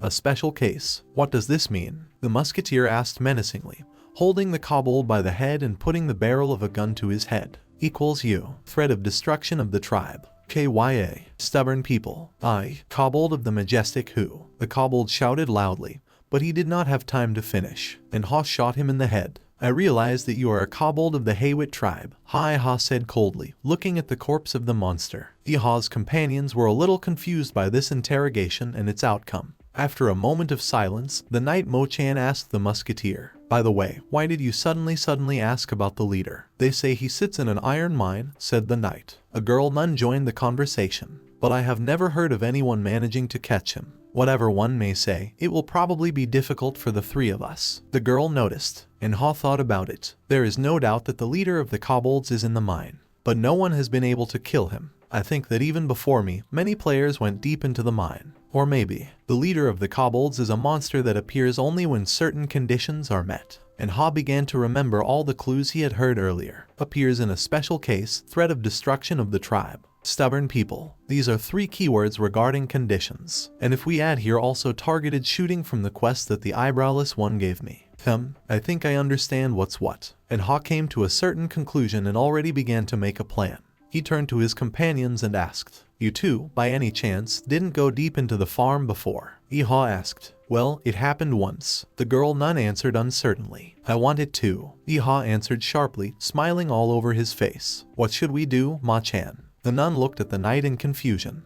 A special case. What does this mean? The musketeer asked menacingly, holding the kobold by the head and putting the barrel of a gun to his head. Equals you. Threat of destruction of the tribe. KYA. Stubborn people. I. Kobold of the majestic who. The kobold shouted loudly, but he did not have time to finish, and Ha shot him in the head. I realize that you are a kobold of the Haywit tribe, Ha said coldly, looking at the corpse of the monster. Iha's companions were a little confused by this interrogation and its outcome. After a moment of silence, the knight Mo-chan asked the musketeer, "By the way, why did you suddenly ask about the leader?" "They say he sits in an iron mine," said the knight. A girl nun joined the conversation, "But I have never heard of anyone managing to catch him. Whatever one may say, it will probably be difficult for the three of us." The girl noticed, and Ha thought about it. There is no doubt that the leader of the kobolds is in the mine, but no one has been able to kill him. I think that even before me, many players went deep into the mine. Or maybe, the leader of the kobolds is a monster that appears only when certain conditions are met. And Ha began to remember all the clues he had heard earlier. Appears in a special case, threat of destruction of the tribe. Stubborn people. These are 3 keywords regarding conditions. And if we add here also targeted shooting from the quest that the eyebrowless one gave me. I think I understand what's what. And Ha came to a certain conclusion and already began to make a plan. He turned to his companions and asked, "You two, by any chance, didn't go deep into the farm before?" Iha asked. "Well, it happened once," the girl nun answered uncertainly. "I wanted to," Iha answered sharply, smiling all over his face. "What should we do, Ma-chan?" The nun looked at the knight in confusion.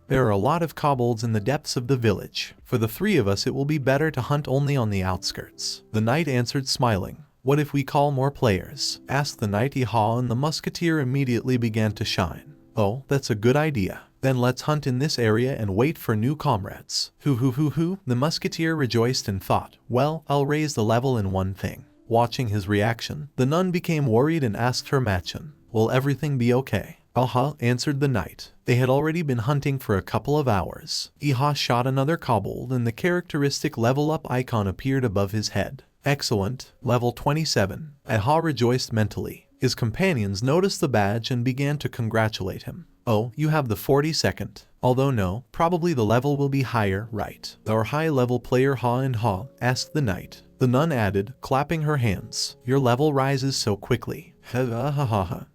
There are a lot of kobolds in the depths of the village. For the 3 of us it will be better to hunt only on the outskirts." The knight answered smiling. "What if we call more players?" asked the knight Iha, and the musketeer immediately began to shine. "Oh, that's a good idea. Then let's hunt in this area and wait for new comrades." Hoo. The musketeer rejoiced and thought, "Well, I'll raise the level in one thing." Watching his reaction, the nun became worried and asked her Machen, "Will everything be okay?" "Aha," answered the knight. They had already been hunting for a couple of hours. Iha shot another kobold and the characteristic level up icon appeared above his head. "Excellent, level 27. Iha rejoiced mentally. His companions noticed the badge and began to congratulate him. "Oh, you have the 42nd. Although no, probably the level will be higher, right?" "Our high-level player Ha and Ha?" asked the knight. The nun added, clapping her hands, "Your level rises so quickly."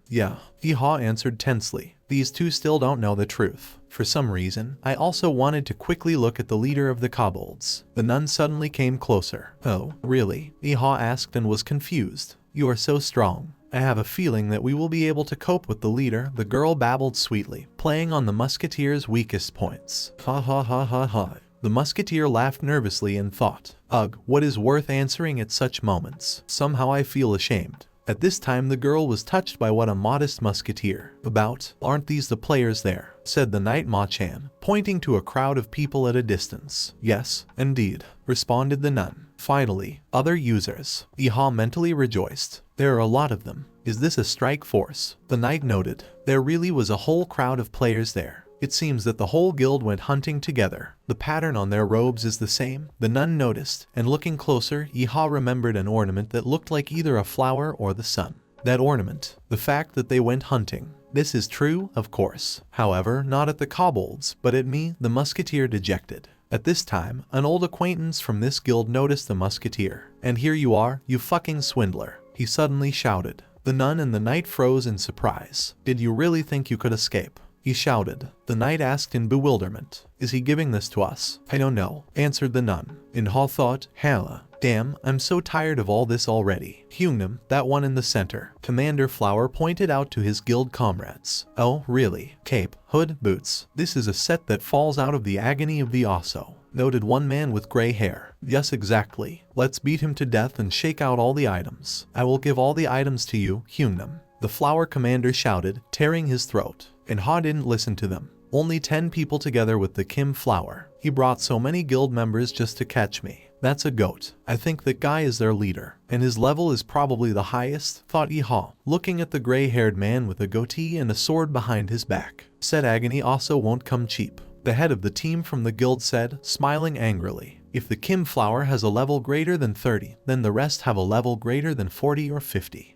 "Yeah," Iha answered tensely. "These two still don't know the truth." For some reason, I also wanted to quickly look at the leader of the kobolds. The nun suddenly came closer. "Oh, really?" Iha asked and was confused. "You are so strong. I have a feeling that we will be able to cope with the leader," the girl babbled sweetly, playing on the musketeer's weakest points. Ha. The musketeer laughed nervously and thought, "Ugh, what is worth answering at such moments? Somehow I feel ashamed." At this time the girl was touched by what a modest musketeer. "Aren't these the players there?" said the knight Ma-chan, pointing to a crowd of people at a distance. "Yes, indeed," responded the nun. "Finally, other users." Iha mentally rejoiced. "There are a lot of them. Is this a strike force?" The knight noted. There really was a whole crowd of players there. It seems that the whole guild went hunting together. The pattern on their robes is the same, the nun noticed, and looking closer, Iha remembered an ornament that looked like either a flower or the sun. That ornament, the fact that they went hunting. This is true, of course. However, not at the kobolds, but at me, the musketeer dejected. At this time, an old acquaintance from this guild noticed the musketeer. "And here you are, you fucking swindler," he suddenly shouted. The nun and the knight froze in surprise. "Did you really think you could escape?" he shouted. The knight asked in bewilderment, "Is he giving this to us?" "I don't know," answered the nun. And Ha thought, "Damn, I'm so tired of all this already." Hyungnam, that one in the center, Commander Flower pointed out to his guild comrades. "Oh, really? Cape, hood, boots. This is a set that falls out of the agony of the Osso," noted one man with gray hair. "Yes, exactly. Let's beat him to death and shake out all the items." "I will give all the items to you, Hyungnam," the Flower Commander shouted, tearing his throat. And Ha didn't listen to them. "Only 10 people together with the Kim Flower. He brought so many guild members just to catch me. That's a goat. I think that guy is their leader. And his level is probably the highest," thought Iha, looking at the gray-haired man with a goatee and a sword behind his back. "Said agony also won't come cheap," the head of the team from the guild said, smiling angrily. "If the Kim Flower has a level greater than 30, then the rest have a level greater than 40 or 50.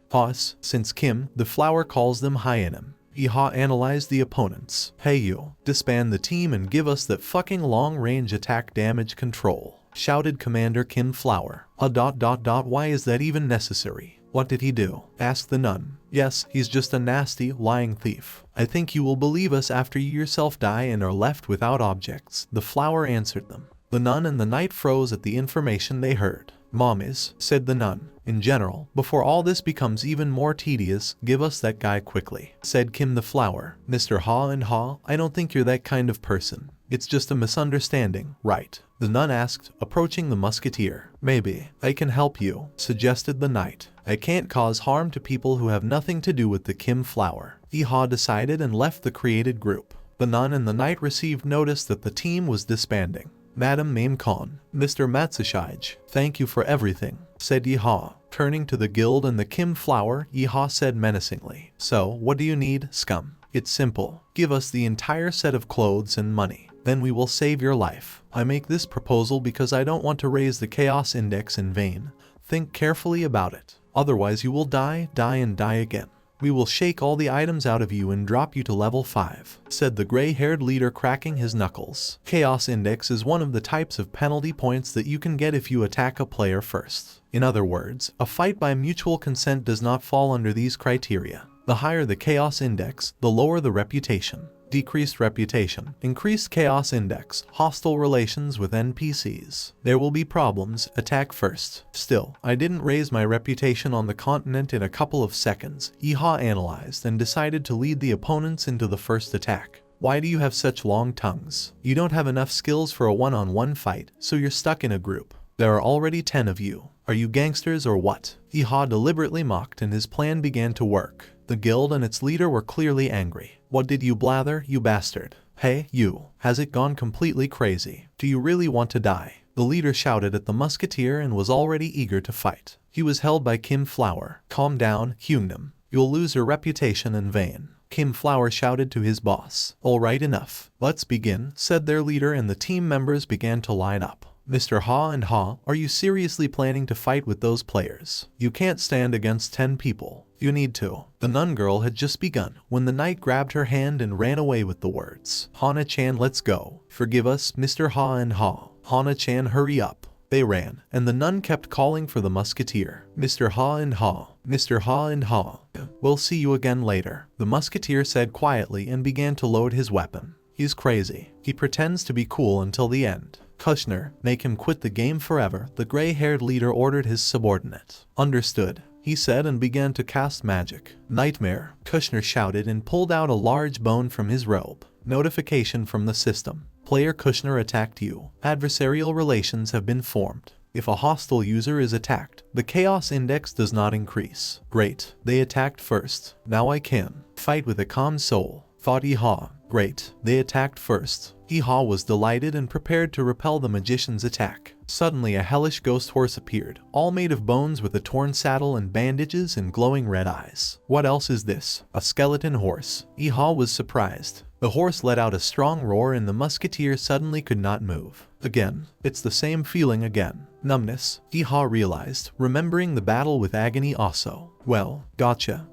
Since Kim, the flower calls them Hyenim. Iha analyzed the opponents. Hey you, disband the team and give us that fucking long-range attack damage control, shouted Commander Kim Flower. Why is that even necessary? What did he do? Asked the nun. Yes, he's just a nasty, lying thief. I think you will believe us after you yourself die and are left without objects. The flower answered them. The nun and the knight froze at the information they heard. Mommies, said the nun. In general, before all this becomes even more tedious, give us that guy quickly, said Kim the Flower. Mr. Ha and Ha, I don't think you're that kind of person. It's just a misunderstanding, right? The nun asked, approaching the musketeer. Maybe I can help you, suggested the knight. I can't cause harm to people who have nothing to do with the Kim Flower. Iha decided and left the created group. The nun and the knight received notice that the team was disbanding. Madam Maimkon, Mr. Matsushige, thank you for everything, said Iha. Turning to the guild and the Kim Flower, Iha said menacingly. So, what do you need, scum? It's simple. Give us the entire set of clothes and money. Then we will save your life. I make this proposal because I don't want to raise the chaos index in vain. Think carefully about it. Otherwise you will die and die again. We will shake all the items out of you and drop you to level 5, said the gray-haired leader, cracking his knuckles. Chaos Index is one of the types of penalty points that you can get if you attack a player first. In other words, a fight by mutual consent does not fall under these criteria. The higher the Chaos Index, the lower the reputation. Decreased reputation, increased Chaos Index, hostile relations with NPCs. There will be problems, attack first. Still, I didn't raise my reputation on the continent in a couple of seconds. Iha analyzed and decided to lead the opponents into the first attack. Why do you have such long tongues? You don't have enough skills for a one-on-one fight, so you're stuck in a group. There are already 10 of you. Are you gangsters or what? Iha deliberately mocked and his plan began to work. The guild and its leader were clearly angry. What did you blather, you bastard? Hey, you, has it gone completely crazy? Do you really want to die? The leader shouted at the musketeer and was already eager to fight. He was held by Kim Flower. Calm down, Hyungnam. You'll lose your reputation in vain. Kim Flower shouted to his boss. All right, enough. Let's begin, said their leader, and the team members began to line up. Mr. Ha and Ha, are you seriously planning to fight with those players? You can't stand against 10 people. You need to. The nun girl had just begun when the knight grabbed her hand and ran away with the words, Hana-chan, let's go. Forgive us, Mr. Ha and Ha. Hana-chan, hurry up. They ran, and the nun kept calling for the musketeer. Mr. Ha and Ha. Mr. Ha and Ha. We'll see you again later, the musketeer said quietly and began to load his weapon. He's crazy. He pretends to be cool until the end. Kushner, make him quit the game forever, the gray-haired leader ordered his subordinate. Understood, he said and began to cast magic. Nightmare, Kushner shouted and pulled out a large bone from his robe. Notification from the system. Player Kushner attacked you. Adversarial relations have been formed. If a hostile user is attacked, the Chaos Index does not increase. Great, they attacked first. Now I can fight with a calm soul, thought Iha. Great, they attacked first. Iha was delighted and prepared to repel the magician's attack. Suddenly a hellish ghost horse appeared, all made of bones with a torn saddle and bandages and glowing red eyes. What else is this? A skeleton horse? Iha was surprised. The horse let out a strong roar and the musketeer suddenly could not move. Again, it's the same feeling again. Numbness, Iha realized, remembering the battle with Agony also. Well, gotcha,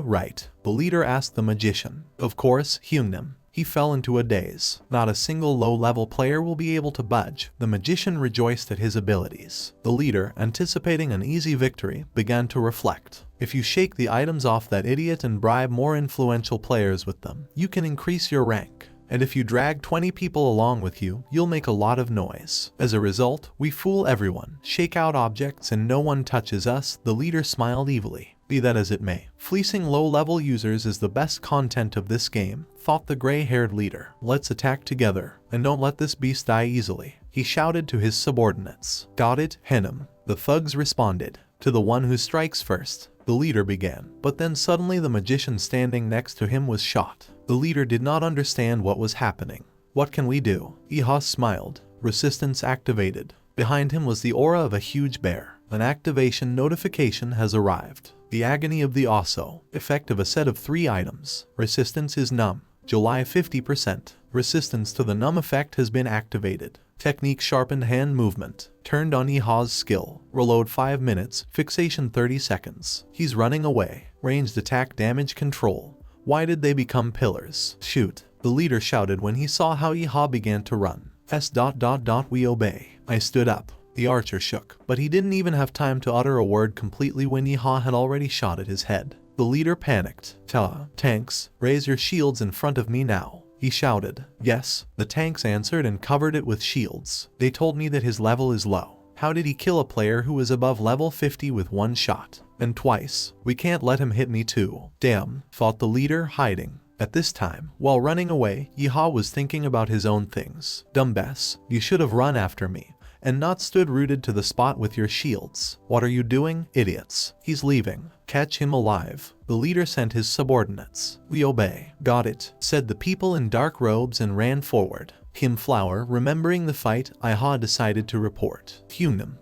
right. The leader asked the magician. Of course, Hyungnam. He fell into a daze. Not a single low-level player will be able to budge. The magician rejoiced at his abilities. The leader, anticipating an easy victory, began to reflect. If you shake the items off that idiot and bribe more influential players with them, you can increase your rank. And if you drag 20 people along with you, you'll make a lot of noise. As a result, we fool everyone, shake out objects, and no one touches us. The leader smiled evilly. Be that as it may, fleecing low-level users is the best content of this game, thought the gray-haired leader. Let's attack together, and don't let this beast die easily, he shouted to his subordinates. Got it, Henham. The thugs responded. To the one who strikes first, the leader began. But then suddenly the magician standing next to him was shot. The leader did not understand what was happening. What can we do? Iha smiled. Resistance activated. Behind him was the aura of a huge bear. An activation notification has arrived. The Agony of the Osso. Effect of a set of 3 items. Resistance is numb. July 50%. Resistance to the numb effect has been activated. Technique sharpened hand movement. Turned on Iha's skill. Reload 5 minutes. Fixation 30 seconds. He's running away. Ranged attack damage control. Why did they become pillars? Shoot, the leader shouted when he saw how Yeehaw began to run. We obey. I stood up. The archer shook, but he didn't even have time to utter a word completely when Yeehaw had already shot at his head. The leader panicked. Tanks, raise your shields in front of me now, he shouted. Yes, the tanks answered and covered it with shields. They told me that his level is low. How did he kill a player who was above level 50 with one shot? And twice. We can't let him hit me too. Damn, thought the leader, hiding. At this time, while running away, Yeehaw was thinking about his own things. Dumbass, you should have run after me and not stood rooted to the spot with your shields. What are you doing, idiots? He's leaving. Catch him alive. The leader sent his subordinates. We obey. Got it, said the people in dark robes and ran forward. Kim Flower, remembering the fight, Yeehaw decided to report.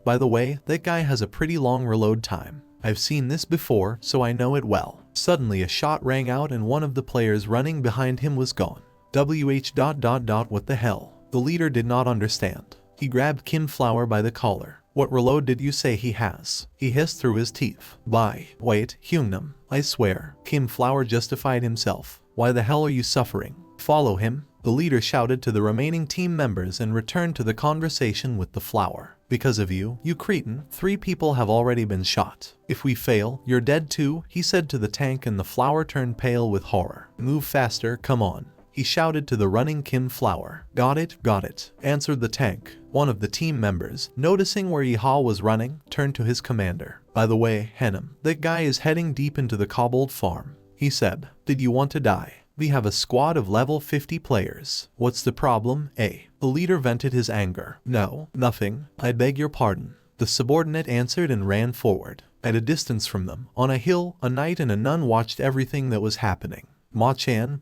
By the way, that guy has a pretty long reload time. I've seen this before, so I know it well. Suddenly a shot rang out and one of the players running behind him was gone. What the hell? The leader did not understand. He grabbed Kim Flower by the collar. What reload did you say he has? He hissed through his teeth. Wait, Hyungnam, I swear. Kim Flower justified himself. Why the hell are you suffering? Follow him, the leader shouted to the remaining team members and returned to the conversation with the flower. Because of you, you cretin, 3 people have already been shot. If we fail, you're dead too, he said to the tank, and the flower turned pale with horror. Move faster, come on, he shouted to the running Kim Flower. Got it, answered the tank. One of the team members, noticing where Yeehaw was running, turned to his commander. By the way, Henim, that guy is heading deep into the kobold farm, he said. Did you want to die? We have a squad of level 50 players. What's the problem, eh? The leader vented his anger. No, nothing. I beg your pardon. The subordinate answered and ran forward. At a distance from them, on a hill, a knight and a nun watched everything that was happening. Ma-chan.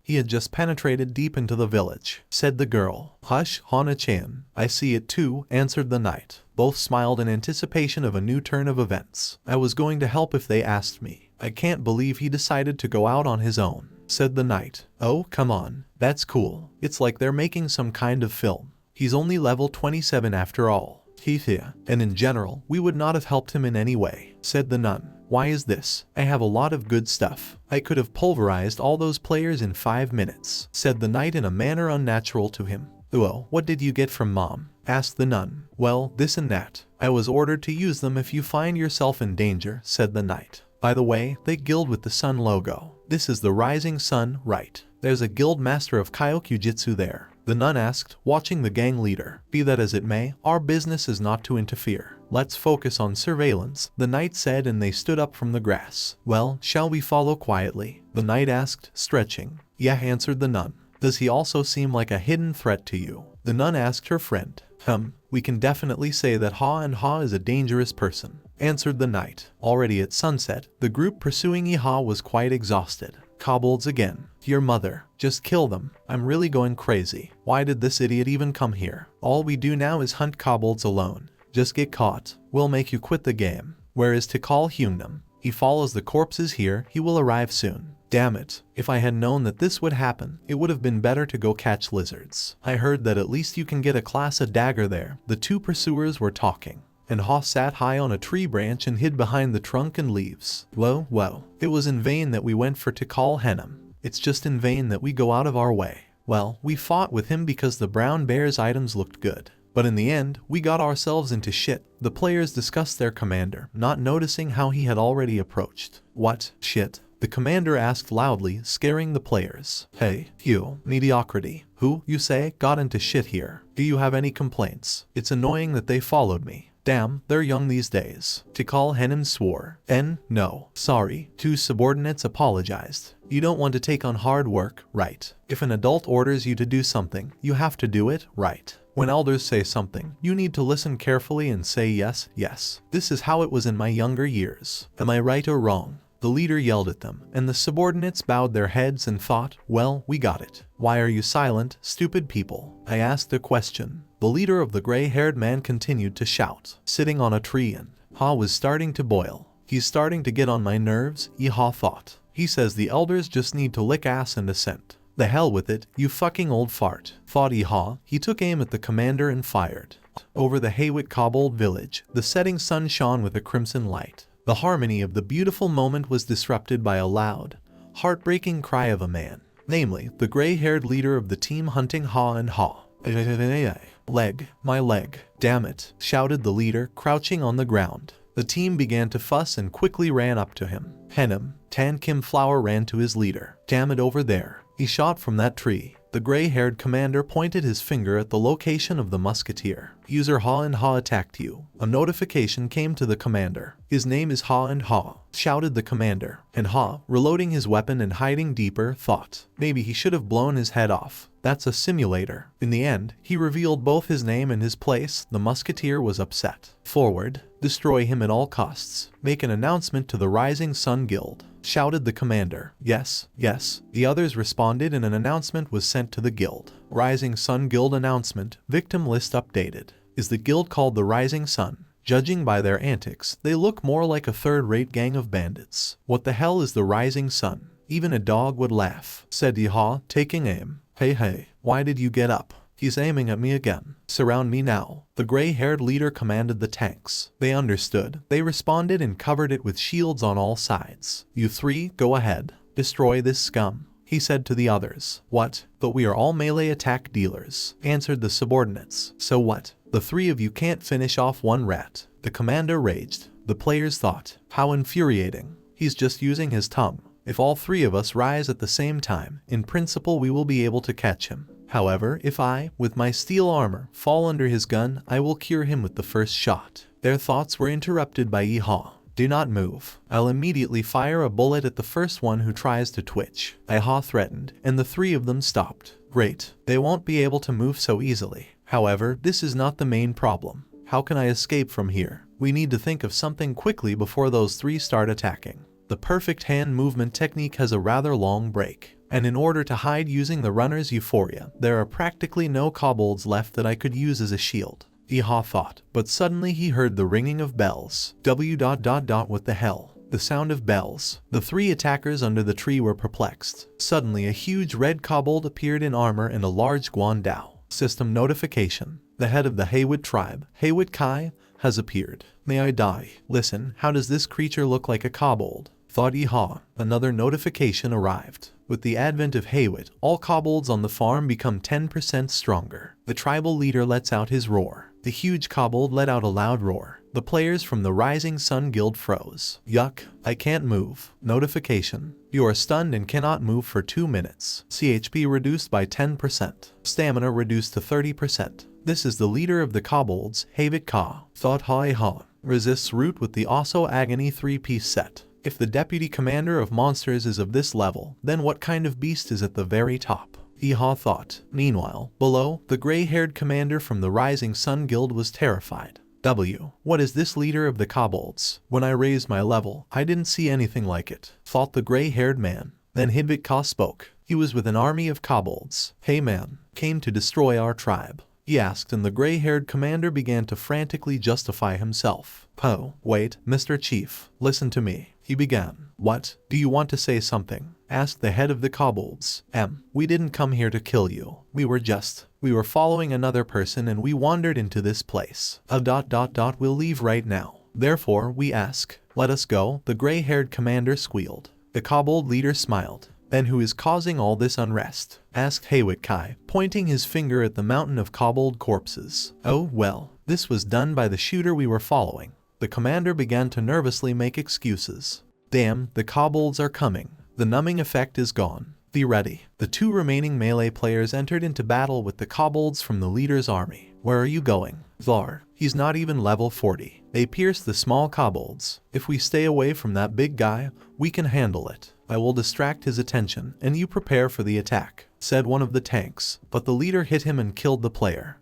He had just penetrated deep into the village, said the girl. Hush, Hana-chan. I see it too, answered the knight. Both smiled in anticipation of a new turn of events. I was going to help if they asked me. I can't believe he decided to go out on his own, said the knight. Oh, come on. That's cool. It's like they're making some kind of film. He's only level 27 after all. And in general, we would not have helped him in any way, said the nun. Why is this? I have a lot of good stuff. I could have pulverized all those players in 5 minutes, said the knight in a manner unnatural to him. Well, what did you get from mom? Asked the nun. Well, this and that. I was ordered to use them if you find yourself in danger, said the knight. By the way, they guild with the sun logo. This is the rising sun, right? There's a guild master of Kyokujitsu there, the nun asked, watching the gang leader. Be that as it may, our business is not to interfere. Let's focus on surveillance, the knight said, and they stood up from the grass. Well, shall we follow quietly? The knight asked, stretching. Yeah, answered the nun. Does he also seem like a hidden threat to you? The nun asked her friend. We can definitely say that Ha is a dangerous person, answered the knight. Already at sunset, the group pursuing Yeehaw was quite exhausted. Kobolds again. Your mother. Just kill them. I'm really going crazy. Why did this idiot even come here? All we do now is hunt kobolds alone. Just get caught. We'll make you quit the game. Where is Tikal Hyungnam? He follows the corpses here. He will arrive soon. Damn it. If I had known that this would happen, it would have been better to go catch lizards. I heard that at least you can get a class A dagger there. The two pursuers were talking, and Ha sat high on a tree branch and hid behind the trunk and leaves. Whoa. It was in vain that we went for Tikal Henim. It's just in vain that we go out of our way. Well, we fought with him because the brown bear's items looked good. But in the end, we got ourselves into shit. The players discussed their commander, not noticing how he had already approached. What? Shit? The commander asked loudly, scaring the players. Hey, you, mediocrity. Who, you say, got into shit here? Do you have any complaints? It's annoying that they followed me. Damn, they're young these days. Tikal Henim swore. No. Sorry. Two subordinates apologized. You don't want to take on hard work, right? If an adult orders you to do something, you have to do it, right? When elders say something, you need to listen carefully and say yes. This is how it was in my younger years. Am I right or wrong? The leader yelled at them, and the subordinates bowed their heads and thought, well, we got it. Why are you silent, stupid people? I asked a question. The leader of the gray-haired man continued to shout, sitting on a tree, and Ha was starting to boil. He's starting to get on my nerves, Yeehaw thought. He says the elders just need to lick ass and assent. The hell with it, you fucking old fart, thought Yeehaw. He took aim at the commander and fired. Over the Haywit Kobold village, the setting sun shone with a crimson light. The harmony of the beautiful moment was disrupted by a loud, heartbreaking cry of a man, namely, the gray-haired leader of the team hunting Ha and Ha. Leg, my leg, damn it, shouted the leader, crouching on the ground. The team began to fuss and quickly ran up to him. Henim, Tan Kim Flower ran to his leader. Damn it, over there. He shot from that tree. The gray-haired commander pointed his finger at the location of the musketeer. User Ha and Ha attacked you. A notification came to the commander. His name is Ha and Ha, shouted the commander. And Ha, reloading his weapon and hiding deeper, thought, maybe he should have blown his head off. That's a simulator. In the end, he revealed both his name and his place. The musketeer was upset. Forward, destroy him at all costs. Make an announcement to the Rising Sun Guild, shouted the commander. Yes, yes, the others responded and an announcement was sent to the guild. Rising Sun Guild announcement, victim list updated. Is the guild called the Rising Sun? Judging by their antics, they look more like a third-rate gang of bandits. What the hell is the Rising Sun? Even a dog would laugh, said Yeehaw, taking aim. Hey, why did you get up? He's aiming at me again. Surround me now. The gray-haired leader commanded the tanks. They understood. They responded and covered it with shields on all sides. You three, go ahead. Destroy this scum, he said to the others. What? But we are all melee attack dealers, answered the subordinates. So what? The three of you can't finish off one rat. The commander raged. The players thought, how infuriating. He's just using his tongue. If all three of us rise at the same time, in principle we will be able to catch him. However, if I, with my steel armor, fall under his gun, I will cure him with the first shot. Their thoughts were interrupted by Yeehaw. Do not move. I'll immediately fire a bullet at the first one who tries to twitch. Yeehaw threatened, and the three of them stopped. Great. They won't be able to move so easily. However, this is not the main problem. How can I escape from here? We need to think of something quickly before those three start attacking. The perfect hand movement technique has a rather long break, and in order to hide using the runner's euphoria, there are practically no kobolds left that I could use as a shield. Yeehaw thought, but suddenly he heard the ringing of bells. What the hell? The sound of bells. The three attackers under the tree were perplexed. Suddenly a huge red kobold appeared in armor and a large guandao. System notification. The head of the Haywit tribe, Haywit Kai, has appeared. May I die? Listen, how does this creature look like a kobold? Thought Yeehaw. Another notification arrived. With the advent of Haywit, all kobolds on the farm become 10% stronger. The tribal leader lets out his roar. The huge kobold let out a loud roar. The players from the Rising Sun Guild froze. Yuck, I can't move. Notification. You are stunned and cannot move for 2 minutes. CHP reduced by 10%. Stamina reduced to 30%. This is the leader of the kobolds, Haywit Ka. Thought Ha. Resists root with the also agony 3-piece set. If the deputy commander of monsters is of this level, then what kind of beast is at the very top? Yeehaw thought. Meanwhile, below, the gray-haired commander from the Rising Sun Guild was terrified. What is this leader of the kobolds? When I raised my level, I didn't see anything like it, thought the gray-haired man. Then Haywit Ka spoke. He was with an army of kobolds. Hey man, came to destroy our tribe, he asked, and the gray-haired commander began to frantically justify himself. Oh, wait, Mr. Chief, listen to me, he began. What? Do you want to say something? Asked the head of the kobolds. We didn't come here to kill you. We were following another person and we wandered into this place. We'll leave right now. Therefore, we ask, let us go, the gray-haired commander squealed. The kobold leader smiled. Then who is causing all this unrest? Asked Haywit Kai, pointing his finger at the mountain of kobold corpses. Oh, well, this was done by the shooter we were following. The commander began to nervously make excuses. Damn, the kobolds are coming. The numbing effect is gone. Be ready. The two remaining melee players entered into battle with the kobolds from the leader's army. Where are you going? Var. He's not even level 40. They pierce the small kobolds. If we stay away from that big guy, we can handle it. I will distract his attention, and you prepare for the attack, said one of the tanks. But the leader hit him and killed the player.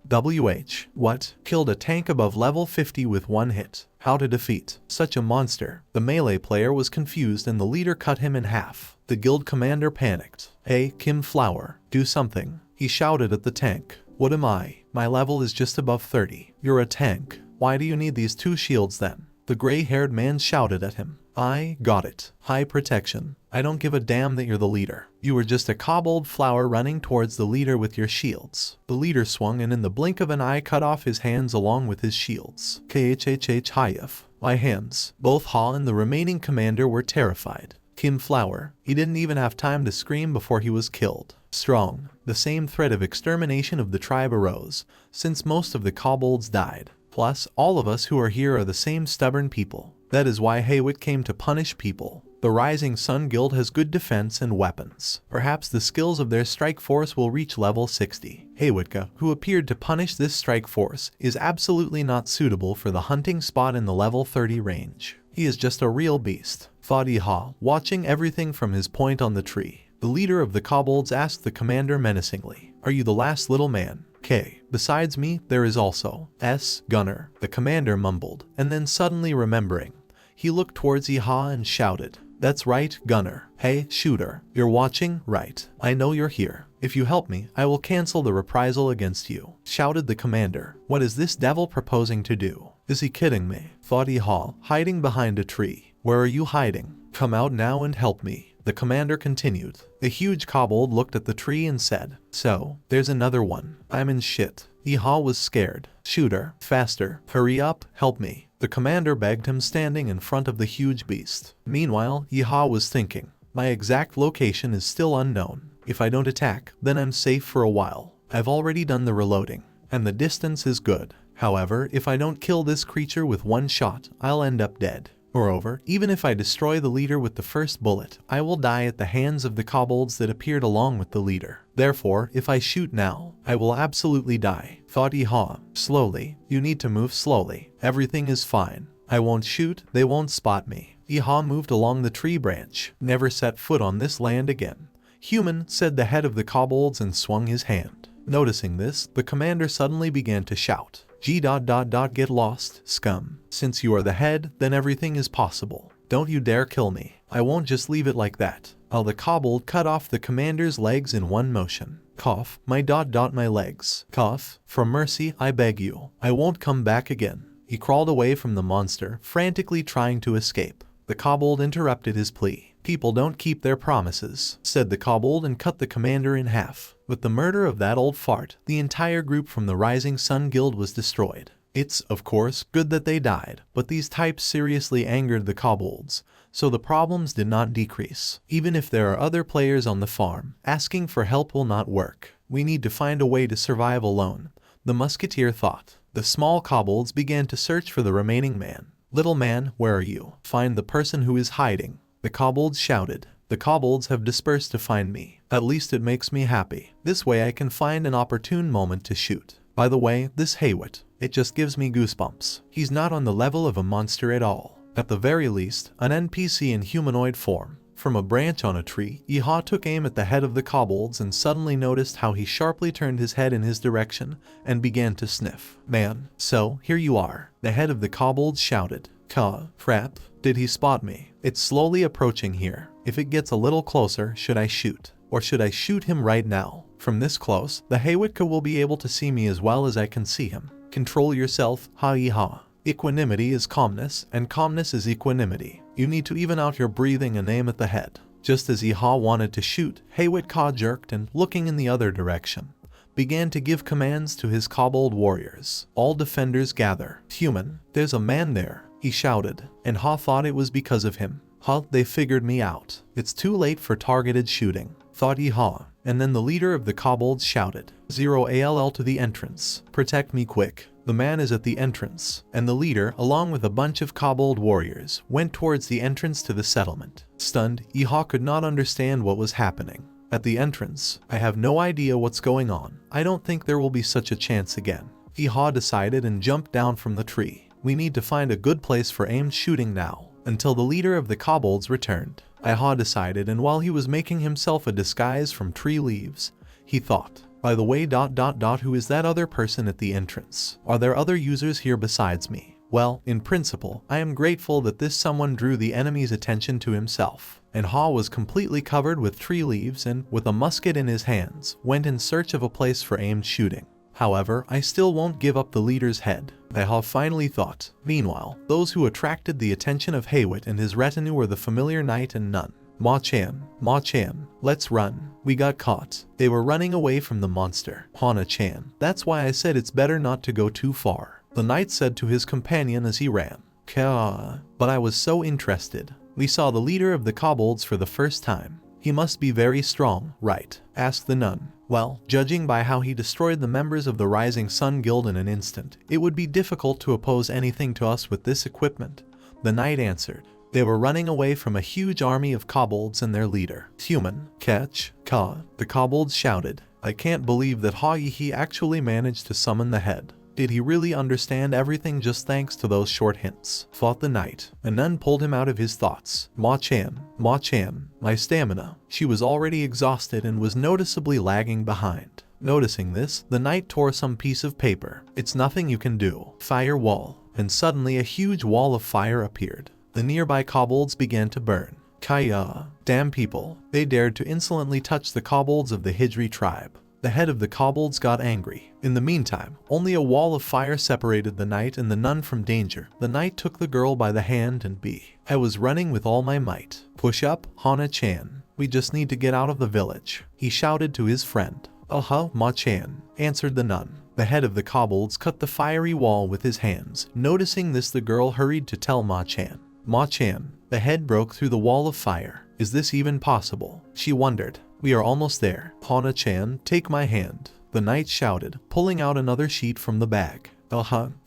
What? Killed a tank above level 50 with one hit. How to defeat such a monster? The melee player was confused and the leader cut him in half. The guild commander panicked. Hey, Kim Flower, do something, he shouted at the tank. What am I? My level is just above 30. You're a tank. Why do you need these 2 shields then? The gray-haired man shouted at him. I got it. High protection. I don't give a damn that you're the leader. You were just a kobold flower running towards the leader with your shields. The leader swung and in the blink of an eye cut off his hands along with his shields. Hayef. My hands. Both Ha and the remaining commander were terrified. Kim Flower. He didn't even have time to scream before he was killed. Strong. The same threat of extermination of the tribe arose, since most of the kobolds died. Plus, all of us who are here are the same stubborn people. That is why Haywit came to punish people. The Rising Sun Guild has good defense and weapons. Perhaps the skills of their strike force will reach level 60. Haywitka, who appeared to punish this strike force, is absolutely not suitable for the hunting spot in the level 30 range. He is just a real beast, thought Iha, watching everything from his point on the tree. The leader of the kobolds asked the commander menacingly, "Are you the last little man?" K. Besides me, there is also S. Gunner, the commander mumbled, and then suddenly remembering, he looked towards Iha and shouted, "That's right, Gunner. Hey, shooter, you're watching, right? I know you're here. If you help me, I will cancel the reprisal against you," shouted the commander. What is this devil proposing to do? Is he kidding me? Thought Iha, hiding behind a tree. Where are you hiding? Come out now and help me. The commander continued. The huge kobold looked at the tree and said, "So, there's another one. I'm in shit." Iha was scared. "Shooter, faster, hurry up, help me." The commander begged him, standing in front of the huge beast. Meanwhile, Iha was thinking, my exact location is still unknown. If I don't attack, then I'm safe for a while. I've already done the reloading, and the distance is good. However, if I don't kill this creature with one shot, I'll end up dead. Moreover, even if I destroy the leader with the first bullet, I will die at the hands of the kobolds that appeared along with the leader. Therefore, if I shoot now, I will absolutely die, thought Iha. Slowly. You need to move slowly. Everything is fine. I won't shoot, they won't spot me. Iha moved along the tree branch, never set foot on this land again. Human, said the head of the kobolds and swung his hand. Noticing this, the commander suddenly began to shout, Get lost, scum. Since you are the head, then everything is possible. Don't you dare kill me. I won't just leave it like that. The kobold cut off the commander's legs in one motion. Cough, my legs. Cough, for mercy, I beg you. I won't come back again. He crawled away from the monster, frantically trying to escape. The kobold interrupted his plea. People don't keep their promises, said the kobold and cut the commander in half. With the murder of that old fart, the entire group from the Rising Sun Guild was destroyed. It's, of course, good that they died, but these types seriously angered the kobolds, so the problems did not decrease. Even if there are other players on the farm, asking for help will not work. We need to find a way to survive alone, the musketeer thought. The small kobolds began to search for the remaining man. Little man, where are you? Find the person who is hiding. The kobolds shouted. The kobolds have dispersed to find me. At least it makes me happy. This way I can find an opportune moment to shoot. By the way, this Haywit, it just gives me goosebumps. He's not on the level of a monster at all. At the very least, an NPC in humanoid form. From a branch on a tree, Iha took aim at the head of the kobolds and suddenly noticed how he sharply turned his head in his direction and began to sniff. Man, so, here you are. The head of the kobolds shouted. Crap, did he spot me? It's slowly approaching here. If it gets a little closer, should I shoot? Or should I shoot him right now? From this close, the Haywitka will be able to see me as well as I can see him. Control yourself, ha-iha. Equanimity is calmness, and calmness is equanimity. You need to even out your breathing and aim at the head. Just as Iha wanted to shoot, Haywitka jerked and, looking in the other direction, began to give commands to his kobold warriors. All defenders gather. Human, there's a man there, he shouted, and Ha thought it was because of him. Ha, they figured me out. It's too late for targeted shooting, thought Iha, and then the leader of the kobolds shouted, 0ALL to the entrance. Protect me quick. The man is at the entrance, and the leader, along with a bunch of kobold warriors, went towards the entrance to the settlement. Stunned, Iha could not understand what was happening. At the entrance, I have no idea what's going on. I don't think there will be such a chance again. Iha decided and jumped down from the tree. We need to find a good place for aimed shooting now, until the leader of the kobolds returned. Iha decided, and while he was making himself a disguise from tree leaves, he thought, by the way, who is that other person at the entrance? Are there other users here besides me? Well, in principle, I am grateful that this someone drew the enemy's attention to himself. And Ha was completely covered with tree leaves and, with a musket in his hands, went in search of a place for aimed shooting. However, I still won't give up the leader's head, Ha finally thought. Meanwhile, those who attracted the attention of Haywit and his retinue were the familiar knight and nun. Ma-chan, let's run. We got caught. They were running away from the monster. Hana-chan, that's why I said it's better not to go too far, the knight said to his companion as he ran. But I was so interested. We saw the leader of the kobolds for the first time. He must be very strong, right? Asked the nun. Well, judging by how he destroyed the members of the Rising Sun Guild in an instant, it would be difficult to oppose anything to us with this equipment, the knight answered. They were running away from a huge army of kobolds and their leader. Human, catch, ka, the kobolds shouted. I can't believe that Ha Yihi actually managed to summon the head. Did he really understand everything just thanks to those short hints? Thought the knight. A nun pulled him out of his thoughts. Ma-chan, my stamina. She was already exhausted and was noticeably lagging behind. Noticing this, the knight tore some piece of paper. It's nothing you can do. Fire wall. And suddenly a huge wall of fire appeared. The nearby kobolds began to burn. Kaya, damn people. They dared to insolently touch the kobolds of the Hijri tribe. The head of the kobolds got angry. In the meantime, only a wall of fire separated the knight and the nun from danger. The knight took the girl by the hand and I was running with all my might. Push up, Hana-chan. We just need to get out of the village. He shouted to his friend. Ma-chan, answered the nun. The head of the kobolds cut the fiery wall with his hands. Noticing this, the girl hurried to tell Ma-chan. Ma-chan, the head broke through the wall of fire. Is this even possible? She wondered. We are almost there. Hana-chan, take my hand. The knight shouted, pulling out another sheet from the bag.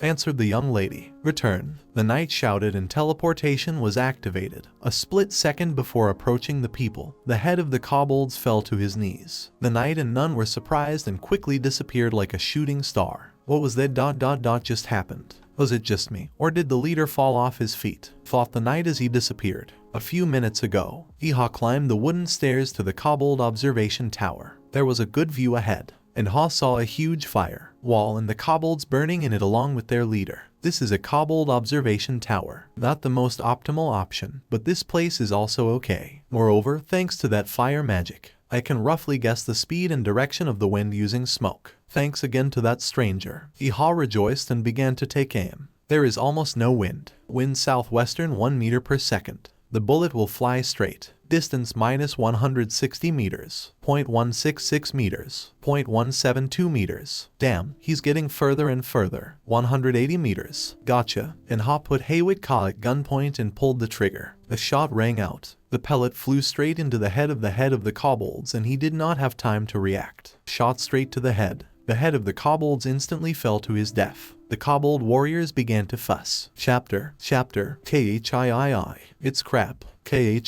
Answered the young lady. Return. The knight shouted and teleportation was activated. A split second before approaching the people, the head of the kobolds fell to his knees. The knight and nun were surprised and quickly disappeared like a shooting star. What was that just happened? Was it just me, or did the leader fall off his feet? Thought the knight as he disappeared. A few minutes ago, Iha climbed the wooden stairs to the kobold observation tower. There was a good view ahead, and Ha saw a huge fire wall and the kobolds burning in it along with their leader. This is a kobold observation tower. Not the most optimal option, but this place is also okay. Moreover, thanks to that fire magic, I can roughly guess the speed and direction of the wind using smoke. Thanks again to that stranger. Iha rejoiced and began to take aim. There is almost no wind. Wind southwestern 1 meter per second. The bullet will fly straight. Distance minus 160 meters. 0.166 meters. 0.172 meters. Damn, he's getting further and further. 180 meters. Gotcha. And Ha put Haywick Ka at gunpoint and pulled the trigger. The shot rang out. The pellet flew straight into the head of the kobolds and he did not have time to react. Shot straight to the head. The head of the kobolds instantly fell to his death. The kobold warriors began to fuss. Chapter, Khii. It's crap. Khi.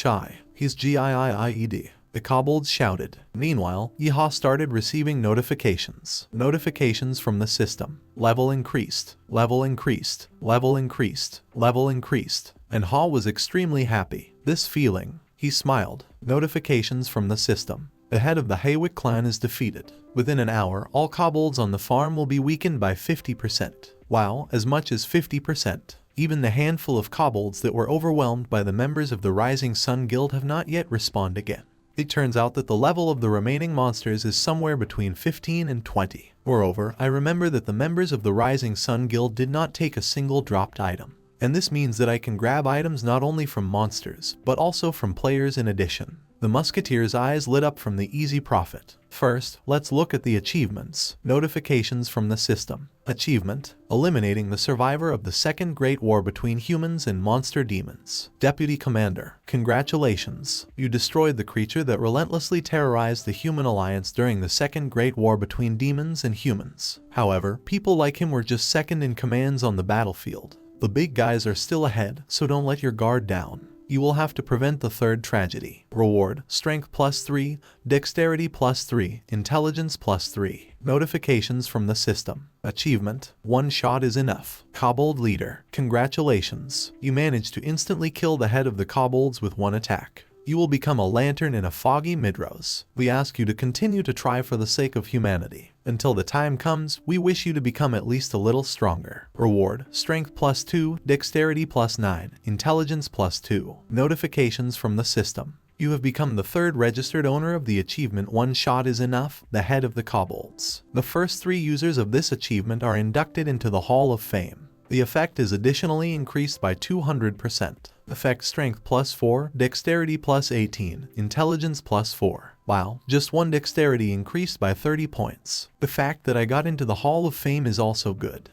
He's Giied. The kobolds shouted. Meanwhile, Iha started receiving notifications. Notifications from the system. Level increased. Level increased. Level increased. Level increased. And Ha was extremely happy. This feeling, he smiled. Notifications from the system. The head of the Haywick clan is defeated. Within an hour, all kobolds on the farm will be weakened by 50%. Wow, as much as 50%. Even the handful of kobolds that were overwhelmed by the members of the Rising Sun Guild have not yet respawned again. It turns out that the level of the remaining monsters is somewhere between 15 and 20. Moreover, I remember that the members of the Rising Sun Guild did not take a single dropped item. And this means that I can grab items not only from monsters, but also from players in addition. The musketeer's eyes lit up from the easy profit. First, let's look at the achievements. Notifications from the system. Achievement: eliminating the survivor of the Second Great War between humans and monster demons. Deputy Commander, congratulations. You destroyed the creature that relentlessly terrorized the human alliance during the Second Great War between demons and humans. However, people like him were just second in commands on the battlefield. The big guys are still ahead, so don't let your guard down. You will have to prevent the third tragedy. Reward: strength +3, dexterity +3, intelligence +3. Notifications from the system. Achievement: one shot is enough. Kobold Leader, congratulations. You managed to instantly kill the head of the kobolds with one attack. You will become a lantern in a foggy midrose. We ask you to continue to try for the sake of humanity. Until the time comes, we wish you to become at least a little stronger. Reward: strength +2, dexterity +9, intelligence +2. Notifications from the system. You have become the third registered owner of the achievement One Shot is Enough, the head of the kobolds. The first 3 users of this achievement are inducted into the Hall of Fame. The effect is additionally increased by 200%. Effect: strength +4, dexterity +18, intelligence +4. Wow, just one dexterity increased by 30 points. The fact that I got into the Hall of Fame is also good.